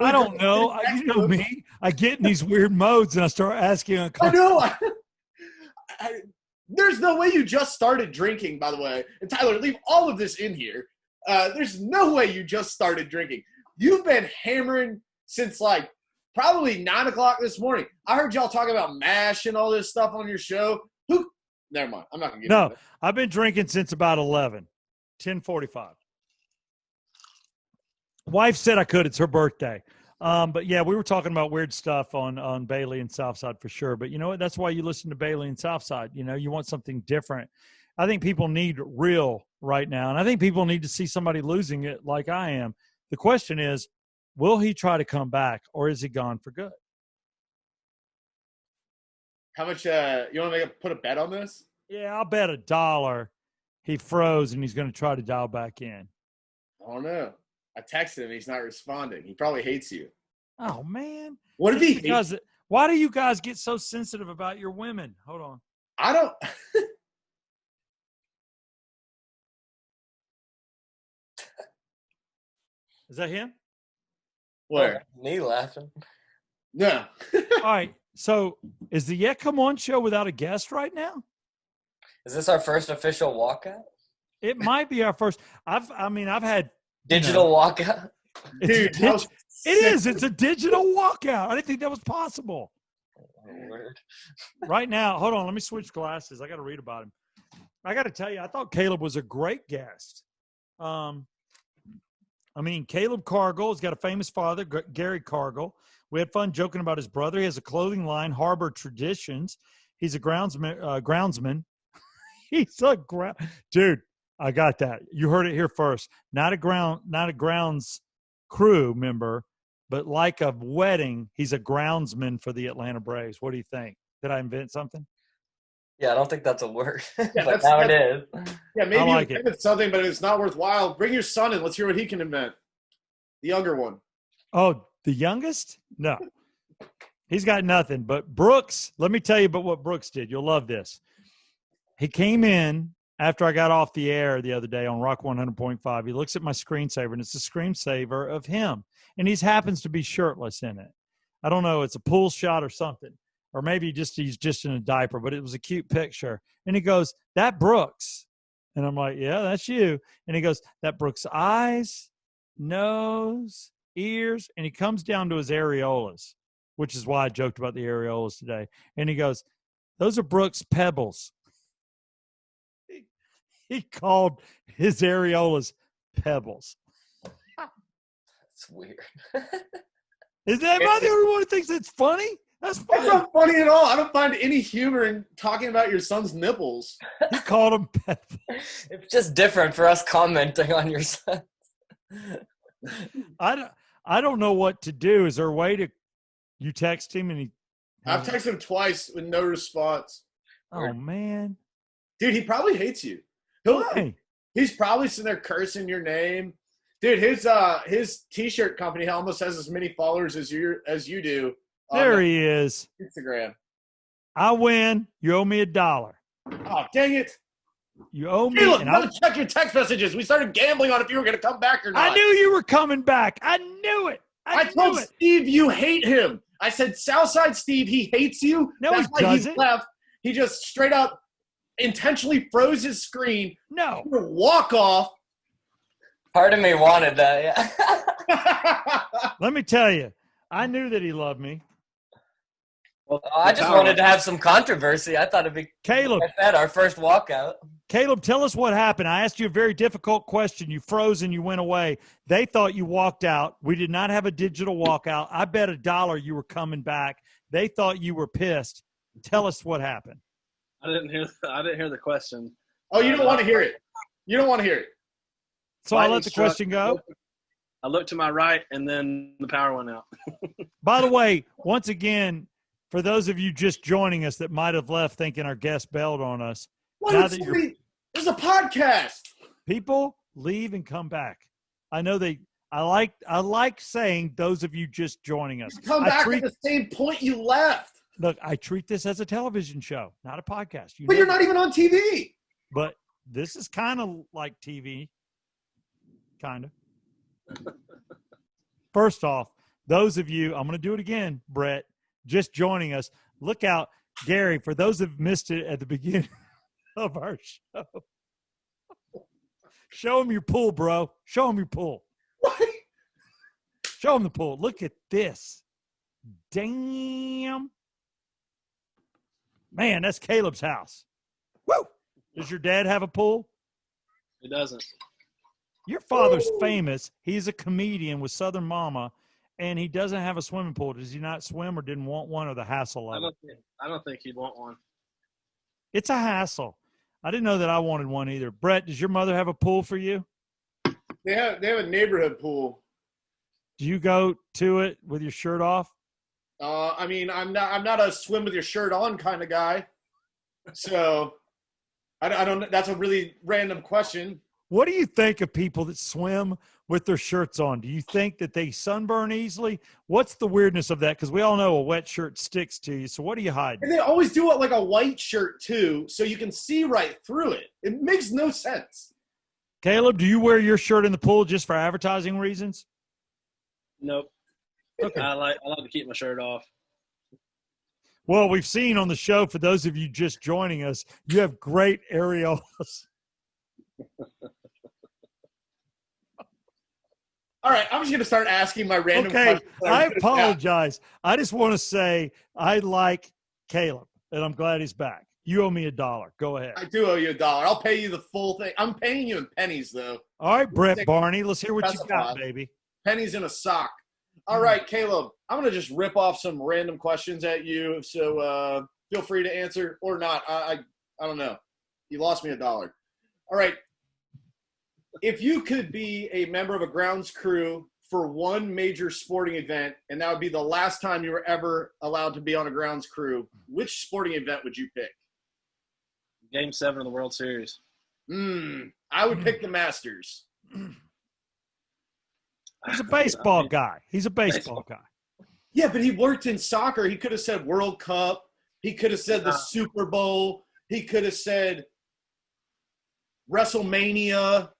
I don't know. You know me. I get in these weird modes, and I start asking. I know. There's no way you just started drinking, by the way. And Tyler, leave all of this in here. There's no way you just started drinking. You've been hammering since like probably 9 o'clock this morning. I heard y'all talking about MASH and all this stuff on your show. Never mind. I'm not going to get into it. I've been drinking since about 10:45. Wife said I could. It's her birthday. But yeah, we were talking about weird stuff on Bailey and Southside for sure. But you know what? That's why you listen to Bailey and Southside. You know, you want something different. I think people need real right now. And I think people need to see somebody losing it like I am. The question is, will he try to come back, or is he gone for good? How much, you want to put a bet on this? Yeah, I'll bet $1 he froze and he's going to try to dial back in. I don't know. I texted him. He's not responding. He probably hates you. Oh, man. What if he hates? Why do you guys get so sensitive about your women? Hold on. I don't. Is that him? Where? Oh, me laughing. No. All right. So is the Yet Come On show without a guest right now? Is this our first official walkout? It might be our first. I've had Digital walkout? Dude, it is. It's a digital walkout. I didn't think that was possible. Word. Right now, hold on. Let me switch glasses. I got to read about him. I got to tell you, I thought Kaleb was a great guest. Kaleb Cargal has got a famous father, Gary Cargal. We had fun joking about his brother. He has a clothing line, Harbor Traditions. He's a groundsman. He's a dude. I got that. You heard it here first. Not a grounds crew member, but like a wedding, he's a groundsman for the Atlanta Braves. What do you think? Did I invent something? Yeah, I don't think that's a word, Yeah, but now it is. Yeah, maybe like you invented something, but it's not worthwhile. Bring your son in. Let's hear what he can invent. The younger one. Oh, the youngest? No. He's got nothing. But Brooks, let me tell you about what Brooks did. You'll love this. He came in after I got off the air the other day on Rock 100.5. He looks at my screensaver, and it's a screensaver of him. And he happens to be shirtless in it. I don't know. It's a pool shot or something. Or maybe he's just in a diaper, but it was a cute picture. And he goes, "That Brooks." And I'm like, "Yeah, that's you." And he goes, "That Brooks' eyes, nose, ears." And he comes down to his areolas, which is why I joked about the areolas today. And he goes, "Those are Brooks' pebbles." He called his areolas pebbles. That's weird. Am I the only one who thinks it's funny? That's funny. That's not funny at all. I don't find any humor in talking about your son's nipples. He called them pebbles. It's just different for us commenting on your son. I don't know what to do. Is there a way to you text him and he? I've texted him twice with no response. Oh man, dude, he probably hates you. He's probably sitting there cursing your name. Dude, his T-shirt company almost has as many followers as you do. There he is. Instagram. I win. You owe me $1. Oh, dang it. You owe me. Caleb, I want to check your text messages. We started gambling on if you were going to come back or not. I knew you were coming back. I knew it. I told Steve you hate him. I said, Southside Steve, he hates you. No, that's he why doesn't. He left. He just straight up intentionally froze his screen. No. Walk off. Part of me wanted that, yeah. Let me tell you, I knew that he loved me. Well, I just wanted to have some controversy. I thought it'd be Caleb. like that, our first walkout. Caleb, tell us what happened. I asked you a very difficult question. You froze and you went away. They thought you walked out. We did not have a digital walkout. I bet $1 you were coming back. They thought you were pissed. Tell us what happened. I didn't hear the question. Oh, you don't want to hear it. You don't want to hear it. So I let the question go. I looked to my right, and then the power went out. By the way, once again, for those of you just joining us that might have left thinking our guest bailed on us, there's a podcast. People leave and come back. I know I like saying those of you just joining us. Come back at the same point you left. Look, I treat this as a television show, not a podcast. But you're not even on TV. But this is kind of like TV. Kind of. First off, those of you, I'm going to do it again, Brett, just joining us. Look out, Gary, for those who missed it at the beginning of our show. Show them your pool, bro. Show them your pool. What? Show them the pool. Look at this. Damn. Man, that's Caleb's house. Woo! Does your dad have a pool? He doesn't. Your father's famous. He's a comedian with Southern Mama, and he doesn't have a swimming pool. Does he not swim or didn't want one or the hassle of it? I don't think he'd want one. It's a hassle. I didn't know that I wanted one either. Brett, does your mother have a pool for you? They have a neighborhood pool. Do you go to it with your shirt off? I mean, I'm not a swim with your shirt on kind of guy. So I don't. That's a really random question. What do you think of people that swim with their shirts on? Do you think that they sunburn easily? What's the weirdness of that? Because we all know a wet shirt sticks to you. So what are you hiding? And they always do it like a white shirt too, so you can see right through it. It makes no sense. Caleb, do you wear your shirt in the pool just for advertising reasons? Nope. Okay. I like to keep my shirt off. Well, we've seen on the show, for those of you just joining us, you have great areolas. All right, I'm just going to start asking my random questions. Okay, I apologize. I just want to say I like Caleb, and I'm glad he's back. You owe me $1. Go ahead. I do owe you $1. I'll pay you the full thing. I'm paying you in pennies, though. All right, Brett Barney, let's hear what you got, baby. Pennies in a sock. All right, Caleb, I'm going to just rip off some random questions at you, so feel free to answer or not. I don't know. You lost me $1. All right. If you could be a member of a grounds crew for one major sporting event, and that would be the last time you were ever allowed to be on a grounds crew, which sporting event would you pick? Game 7 of the World Series. I would pick the Masters. He's a baseball guy. He's a baseball guy. Yeah, but he worked in soccer. He could have said World Cup. He could have said the Super Bowl. He could have said WrestleMania.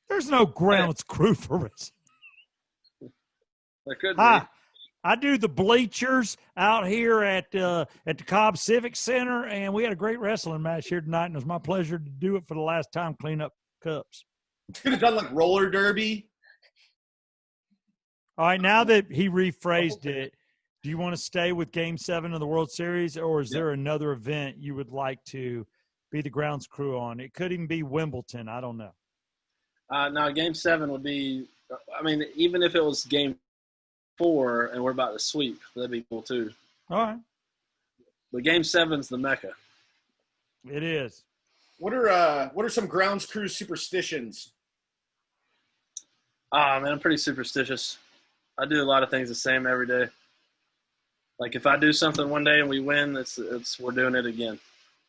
There's no grounds crew for wrestling. There could be. I do the bleachers out here at the Cobb Civic Center, and we had a great wrestling match here tonight, and it was my pleasure to do it for the last time, clean up cups. Could have done like roller derby. All right, now that he rephrased it, do you want to stay with Game 7 of the World Series, or is there another event you would like to be the grounds crew on? It could even be Wimbledon. I don't know. No, Game 7 would be – I mean, even if it was Game 4 and we're about to sweep, that'd be cool too. All right. But Game 7's the Mecca. It is. What are some grounds crew superstitions? Man, I'm pretty superstitious. I do a lot of things the same every day. Like if I do something one day and we win, it's we're doing it again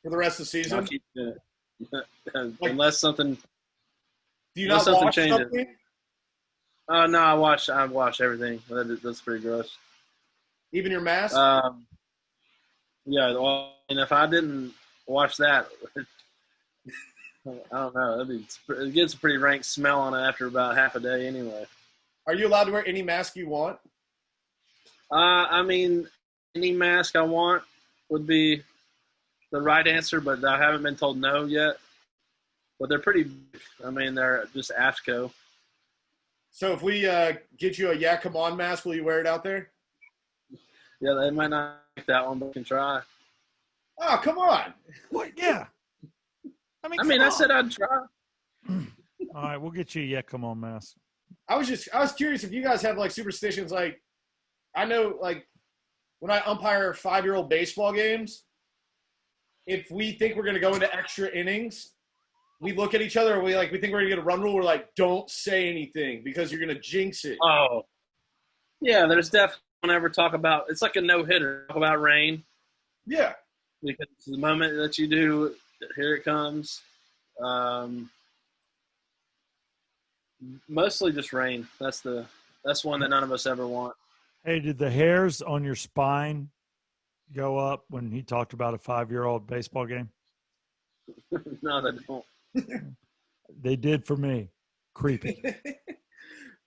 For the rest of the season? I'll keep doing it. Unless something. Do you not watch something? No, I watch everything. That's pretty gross. Even your mask? Yeah. Well, and if I didn't watch that, I don't know. It gets a pretty rank smell on it after about half a day anyway. Are you allowed to wear any mask you want? I mean, any mask I want would be the right answer, but I haven't been told no yet. But they're pretty big. I mean, they're just AFCO. So if we get you a Yeah Come On mask, will you wear it out there? Yeah, they might not like that one, but we can try. Oh, come on. What? Yeah. I said I'd try. All right, we'll get you a Yeah Come On mask. I was curious if you guys have like superstitions. Like, I know like when I umpire 5-year-old baseball games, if we think we're going to go into extra innings, we look at each other and we think we're going to get a run rule. We're like, don't say anything because you're going to jinx it. Oh, yeah. There's definitely whenever talk about it's like a no hitter. Talk about rain. Yeah. Because the moment that you do, here it comes. Mostly just rain. That's one that none of us ever want. Hey, did the hairs on your spine go up when he talked about a 5-year-old baseball game? No, they don't. They did for me. Creepy.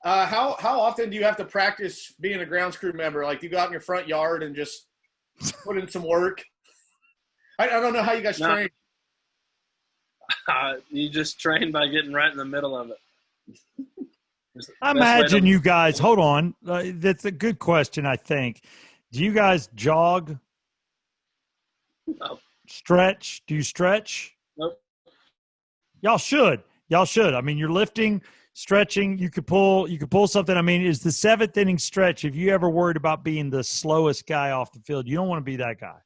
How often do you have to practice being a grounds crew member? Like, do you go out in your front yard and just put in some work? I don't know how you guys train. You just train by getting right in the middle of it. I imagine you guys – hold on. That's a good question, I think. Do you guys jog? No. Stretch? Do you stretch? Nope. Y'all should. I mean, you're lifting, stretching. You could pull something. I mean, is the 7th inning stretch, if you ever worried about being the slowest guy off the field, you don't want to be that guy.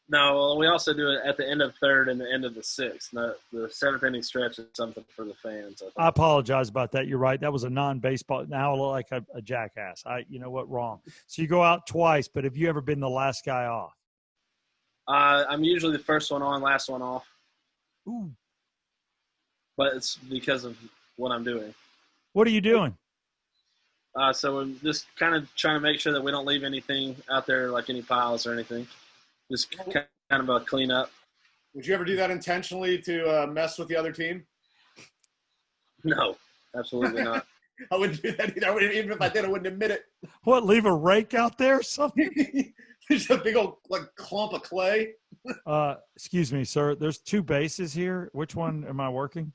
No, well, we also do it at the end of 3rd and the end of the 6th. No, the 7th inning stretch is something for the fans. I apologize about that. You're right. That was a non-baseball. Now I look like a jackass. You know what? Wrong. So you go out twice, but have you ever been the last guy off? I'm usually the first one on, last one off. Ooh. But it's because of what I'm doing. What are you doing? So we're just kind of trying to make sure that we don't leave anything out there, like any piles or anything. Just kind of a cleanup. Would you ever do that intentionally to mess with the other team? No, absolutely not. I wouldn't do that either. Even if I did, I wouldn't admit it. What, leave a rake out there or something? There's a big old clump of clay. Excuse me, sir. There's 2 bases here. Which one am I working?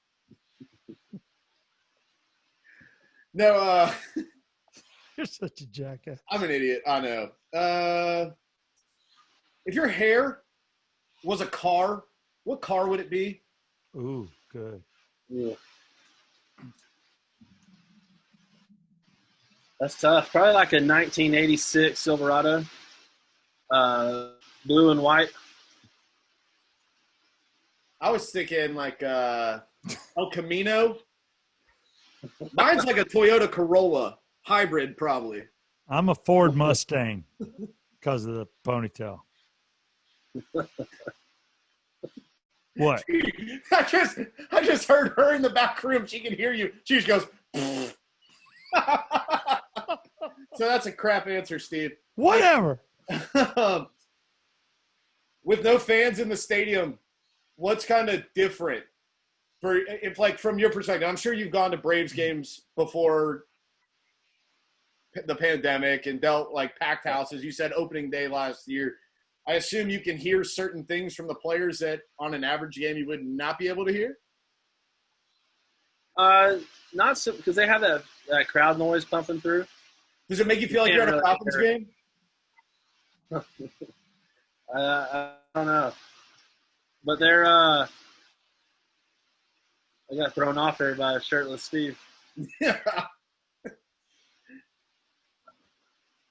No. You're such a jackass. I'm an idiot. I know. If your hair was a car, what car would it be? Ooh, good. Yeah. That's tough. Probably like a 1986 Silverado, blue and white. I was thinking like El Camino. Mine's like a Toyota Corolla hybrid, probably. I'm a Ford Mustang because of the ponytail. What? I just heard her in the back room. She can hear you. She just goes. So that's a crap answer, Steve. Whatever. With no fans in the stadium, what's kind of different from your perspective? I'm sure you've gone to Braves games before the pandemic and dealt like packed houses. You said opening day last year. I assume you can hear certain things from the players that on an average game you would not be able to hear. Not so, because they have that crowd noise pumping through. Does it make you feel like you're at a Falcons game? I don't know, but they're I got thrown off there by a shirtless Steve. Yeah.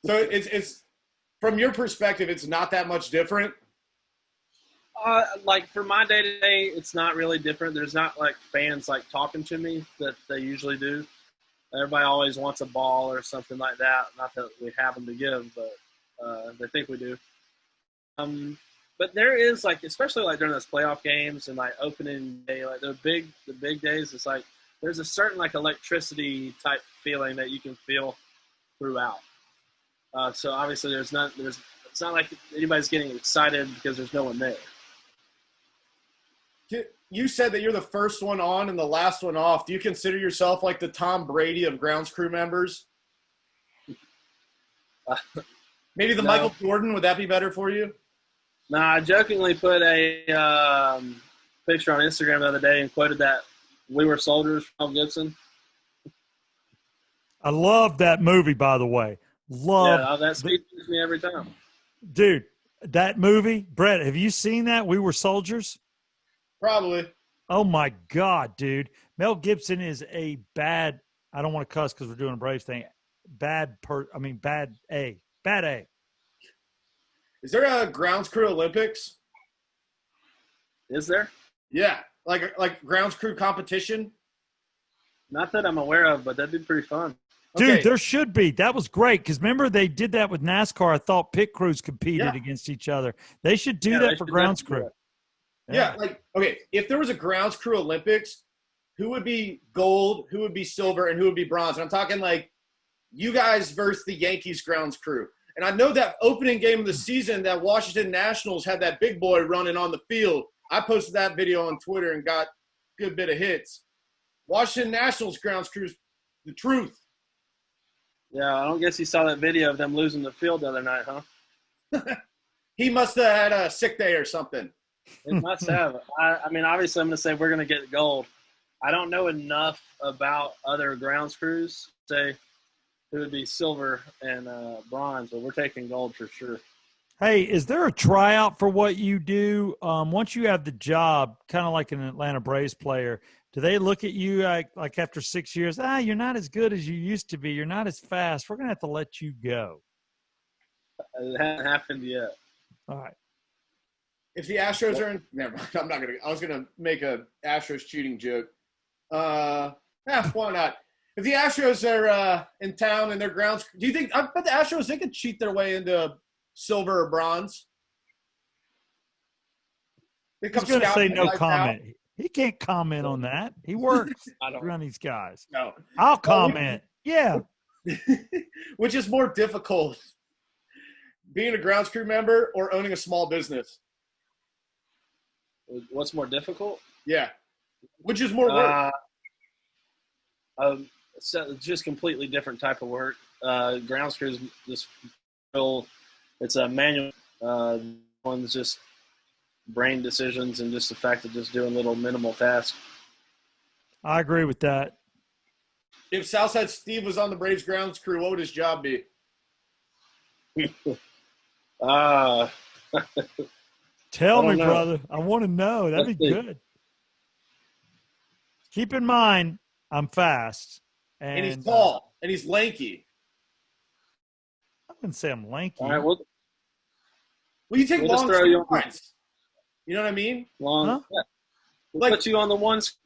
So it's from your perspective, it's not that much different. Like for my day to day, it's not really different. There's not like fans like talking to me that they usually do. Everybody always wants a ball or something like that. Not that we have them to give, but they think we do. But there is like, especially like during those playoff games and like opening day, like the big days, it's like there's a certain like electricity type feeling that you can feel throughout. So obviously it's not like anybody's getting excited because there's no one there. You said that you're the first one on and the last one off. Do you consider yourself like the Tom Brady of grounds crew members? Maybe the No. Michael Jordan, would that be better for you? Nah, I jokingly put a picture on Instagram the other day and quoted that "We Were Soldiers" from Mel Gibson. I love that movie, by the way. That speaks to me every time. Dude, that movie, Brett, have you seen that? We Were Soldiers? Probably. Oh, my God, dude. Mel Gibson is a bad – I don't want to cuss because we're doing a Braves thing. Bad A. Bad A. Is there a grounds crew Olympics? Is there? Yeah, like grounds crew competition. Not that I'm aware of, but that'd be pretty fun. Dude, Okay. there should be. That was great because remember they did that with NASCAR. I thought pit crews competed against each other. They should do Yeah, that they for should grounds definitely crew. do Yeah, like, okay, if there was a grounds crew Olympics, who would be gold, who would be silver, and who would be bronze? And I'm talking like you guys versus the Yankees grounds crew. And I know that opening game of the season that Washington Nationals had that big boy running on the field. I posted that video on Twitter and got a good bit of hits. Washington Nationals grounds crews, the truth. Yeah, I don't guess you saw that video of them losing the field the other night, huh? He must have had a sick day or something. It must have. I mean, obviously, I'm going to say we're going to get gold. I don't know enough about other grounds crews to say who would be silver and bronze, but we're taking gold for sure. Hey, is there a tryout for what you do? Once you have the job, kind of like an Atlanta Braves player, do they look at you like after 6 years, you're not as good as you used to be. You're not as fast. We're going to have to let you go. It hasn't happened yet. All right. If the Astros are in – never mind. I'm not going to – I was going to make a Astros cheating joke. Why not? If the Astros are in town and their grounds – do you think – I bet the Astros, they could cheat their way into silver or bronze. He's going to say no comment. He can't comment on that. He works around these guys. No. I'll comment. Yeah. Which is more difficult, being a grounds crew member or owning a small business? What's more difficult? Yeah. Which is more work? So just completely different type of work. Grounds crews just it's a manual. One's just brain decisions and just the fact of just doing little minimal tasks. I agree with that. If Southside Steve was on the Braves grounds crew, what would his job be? Tell me, brother. I want to know. That'd be good. Keep in mind, I'm fast. And he's tall. And he's lanky. I wouldn't say I'm lanky. All right, well, you take we'll long strides. You know what I mean? Long. Huh? Yeah. We'll put you on the ones.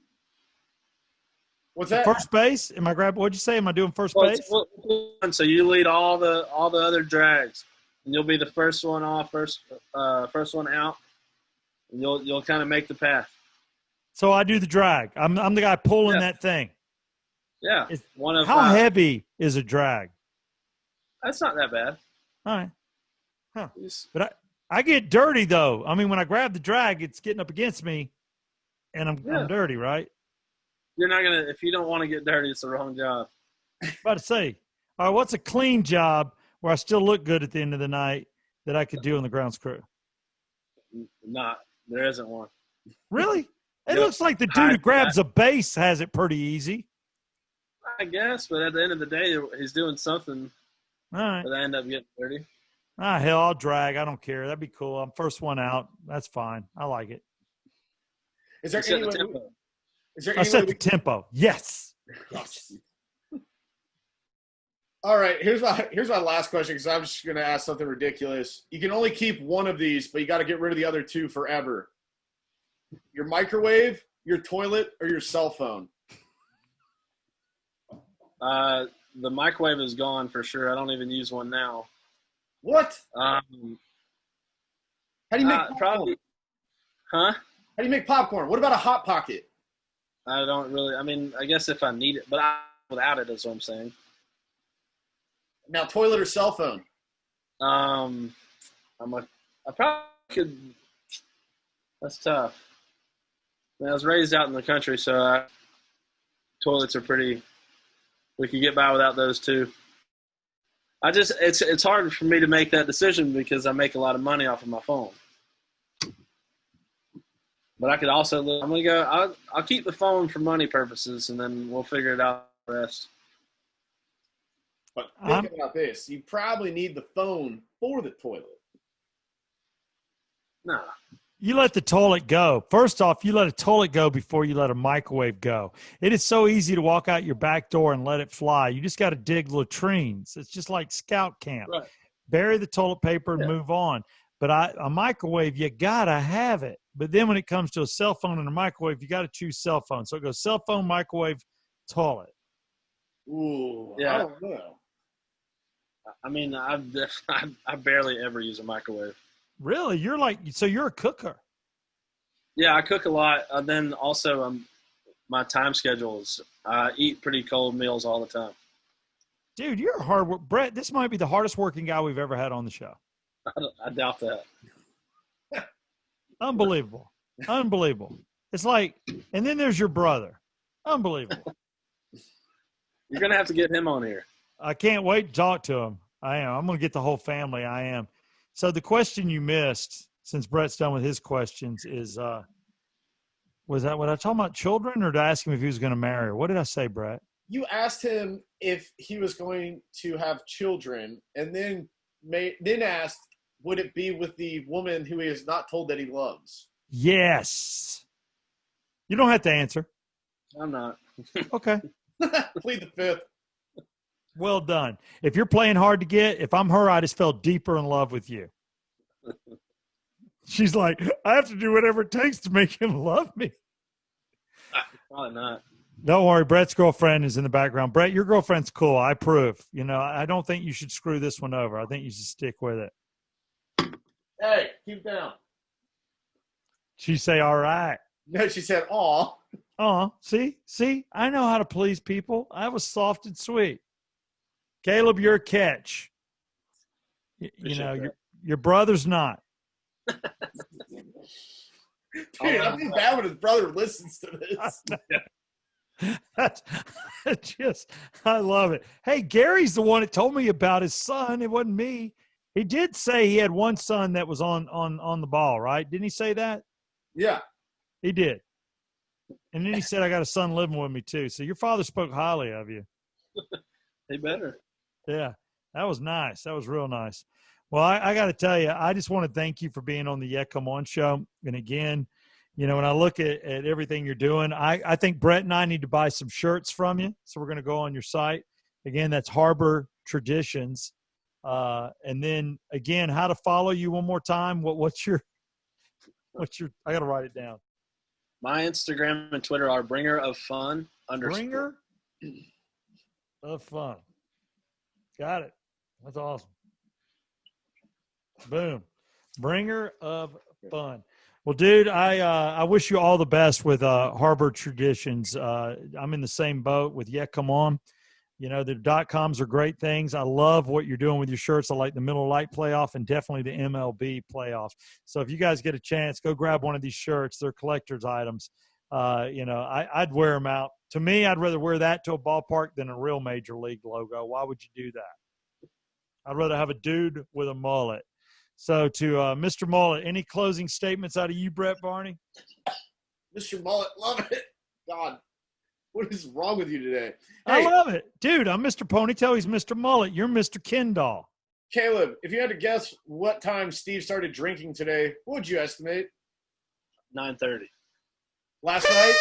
What's that? First base? Am I grabbing? What'd you say? Am I doing first base? So you lead all the other drags, and you'll be the first one off, first one out, and you'll kind of make the path. So I do the drag. I'm the guy pulling that thing. Yeah. How heavy is a drag? That's not that bad. All right. Huh. Just- But I get dirty, though. I mean, when I grab the drag, it's getting up against me, and I'm dirty, right? You're not going to – if you don't want to get dirty, it's the wrong job. About to say, all right, what's a clean job where I still look good at the end of the night that I could do on the grounds crew? Not. There isn't one. Really? It Yep. looks like the dude who grabs a base has it pretty easy. I guess, but at the end of the day, he's doing something All right. that I end up getting dirty. Ah, hell, I'll drag. I don't care. That'd be cool. I'm first one out. That's fine. I like it. Is there You set any the way? tempo. Is there I any set way the tempo. Yes. Yes. All right, here's my last question because I'm just going to ask something ridiculous. You can only keep one of these, but you got to get rid of the other two forever. Your microwave, your toilet, or your cell phone? The microwave is gone for sure. I don't even use one now. What? How do you make popcorn? Probably. Huh? How do you make popcorn? What about a Hot Pocket? I don't really. I mean, I guess if I need it, but without it is what I'm saying. Now, toilet or cell phone? I probably could. That's tough. I was raised out in the country, so toilets are pretty. We could get by without those two. It's hard for me to make that decision because I make a lot of money off of my phone. But I could also. I'm gonna go. I'll keep the phone for money purposes, and then we'll figure it out the rest. But think about this. You probably need the phone for the toilet. Nah. You let the toilet go. First off, you let a toilet go before you let a microwave go. It is so easy to walk out your back door and let it fly. You just got to dig latrines. It's just like scout camp. Right. Bury the toilet paper and move on. But a microwave, you got to have it. But then when it comes to a cell phone and a microwave, you got to choose cell phone. So it goes cell phone, microwave, toilet. Ooh, Yeah. I don't know. I mean, I barely ever use a microwave. Really? You're a cooker. Yeah, I cook a lot. Then also, my time schedule is I eat pretty cold meals all the time. Dude, you're a hard work. Brett, this might be the hardest working guy we've ever had on the show. I doubt that. Unbelievable. Unbelievable. It's like, and then there's your brother. Unbelievable. You're going to have to get him on here. I can't wait to talk to him. I am. I'm going to get the whole family. I am. So the question you missed, since Brett's done with his questions, is was I talking about children, or did I ask him if he was going to marry her? What did I say, Brett? You asked him if he was going to have children, and then asked, would it be with the woman who he has not told that he loves? Yes. You don't have to answer. I'm not. Okay. Plead the fifth. Well done. If you're playing hard to get, if I'm her, I just fell deeper in love with you. She's like, I have to do whatever it takes to make him love me. Probably not. Don't worry. Brett's girlfriend is in the background. Brett, your girlfriend's cool. I approve. You know, I don't think you should screw this one over. I think you should stick with it. Hey, keep down. She say, all right. No, she said, aw. Oh, see, I know how to please people. I was soft and sweet. Kaleb, you're a catch. You know, your brother's not. Dude, I feel bad when his brother listens to this. I love it. Hey, Gary's the one that told me about his son. It wasn't me. He did say he had one son that was on the ball, right? Didn't he say that? Yeah. He did. And then he said, I got a son living with me too. So your father spoke highly of you. He better. Yeah, that was nice. That was real nice. Well, I got to tell you, I just want to thank you for being on the Yeah Come On show. And again, you know, when I look at everything you're doing, I think Brett and I need to buy some shirts from you. So we're going to go on your site. Again, that's Harbor Traditions. And then again, how to follow you one more time. What's your, I got to write it down. My Instagram and Twitter are Bringer of Fun _ Bringer of Fun. Got it. That's awesome. Boom. Bringer of Fun. Well, dude, I wish you all the best with Harbor Traditions. I'm in the same boat with Yeah Come On. You know, the .coms are great things. I love what you're doing with your shirts. I like the Miller Lite playoff and definitely the MLB playoff. So if you guys get a chance, go grab one of these shirts. They're collector's items. You know, I'd wear them out. To me, I'd rather wear that to a ballpark than a real major league logo. Why would you do that? I'd rather have a dude with a mullet. So to Mr. Mullet, any closing statements out of you, Brett Barney? Mr. Mullet, love it. God, what is wrong with you today? I love it. Dude, I'm Mr. Ponytail. He's Mr. Mullet. You're Mr. Kendall. Caleb, if you had to guess what time Steve started drinking today, what would you estimate? 9:30. Last night?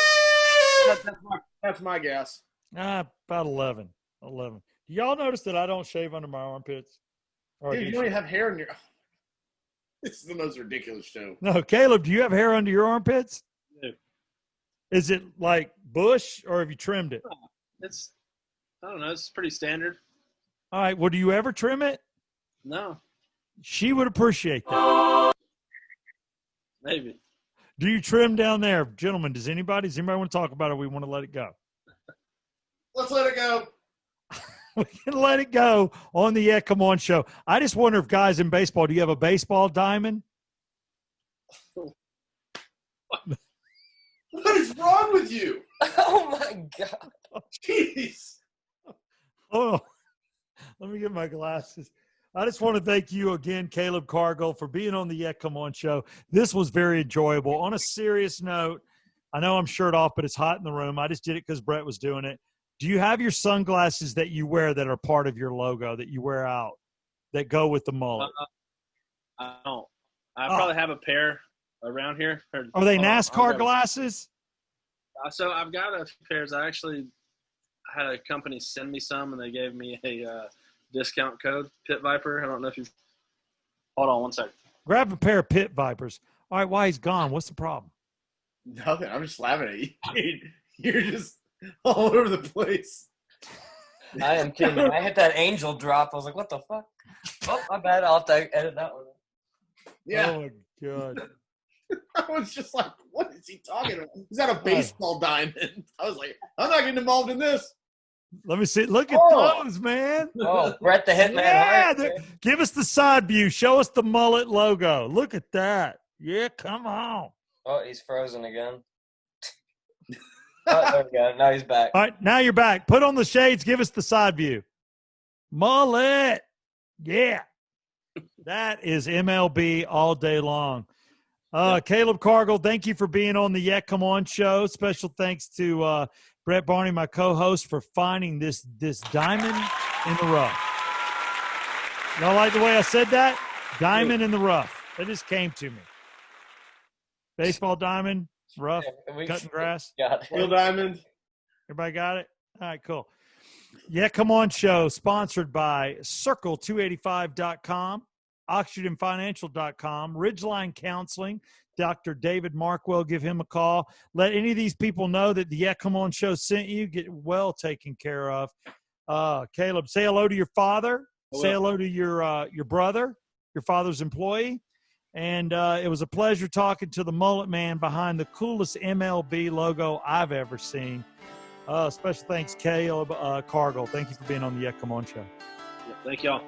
That's my guess. About 11. 11. Do y'all notice that I don't shave under my armpits? Dude, you don't even have hair in your – this is the most ridiculous show. No, Caleb, do you have hair under your armpits? No. Is it like bush or have you trimmed it? I don't know. It's pretty standard. All right. Well, do you ever trim it? No. She would appreciate that. Maybe. Do you trim down there? Gentlemen, does anybody want to talk about it or we want to let it go? Let's let it go. We can let it go on the Come On show. I just wonder if guys in baseball, do you have a baseball diamond? What is wrong with you? Oh, my God. Jeez. Hold on. Let me get my glasses. I just want to thank you again, Kaleb Cargal, for being on the Come On show. This was very enjoyable. On a serious note, I know I'm shirt off, but it's hot in the room. I just did it because Brett was doing it. Do you have your sunglasses that you wear that are part of your logo that you wear out that go with the mullet? I don't. I probably have a pair around here. Are they NASCAR glasses? So I've got a few pairs. I had a company send me some, and they gave me a discount code, Pit Viper. I don't know if you've – hold on one second. Grab a pair of Pit Vipers. All right, while he's gone, what's the problem? Nothing. I'm just laughing at you. You're just all over the place. I am kidding. When I hit that angel drop, I was like, what the fuck? Oh, my bad. I'll have to edit that one. Yeah. Oh, my God. I was just like, what is he talking about? He's got a baseball diamond. I was like, I'm not getting involved in this. Let me see. Look at those, man. Oh, Brett the Hitman. Yeah, Hart. give us the side view. Show us the mullet logo. Look at that. Yeah, come on. Oh, he's frozen again. Oh, there we go. Now he's back. All right, now you're back. Put on the shades. Give us the side view. Mullet. Yeah. That is MLB all day long. Kaleb Cargal, thank you for being on the Come On show. Special thanks to Brett Barney, my co-host, for finding this diamond in the rough. Y'all like the way I said that? Diamond in the rough. It just came to me. Baseball diamond, rough, cutting grass. Real diamond. Everybody got it? All right, cool. Come On show, sponsored by Circle285.com, OxygenFinancial.com, Ridgeline Counseling, Dr. David Markwell. Give him a call. Let any of these people know that the Come On show sent you. Get well taken care of. Caleb, say hello to your father. Say hello to your brother, your father's employee. And it was a pleasure talking to the mullet man behind the coolest MLB logo I've ever seen. Special thanks, Kaleb Cargal. Thank you for being on the Come On show. Yeah, thank y'all.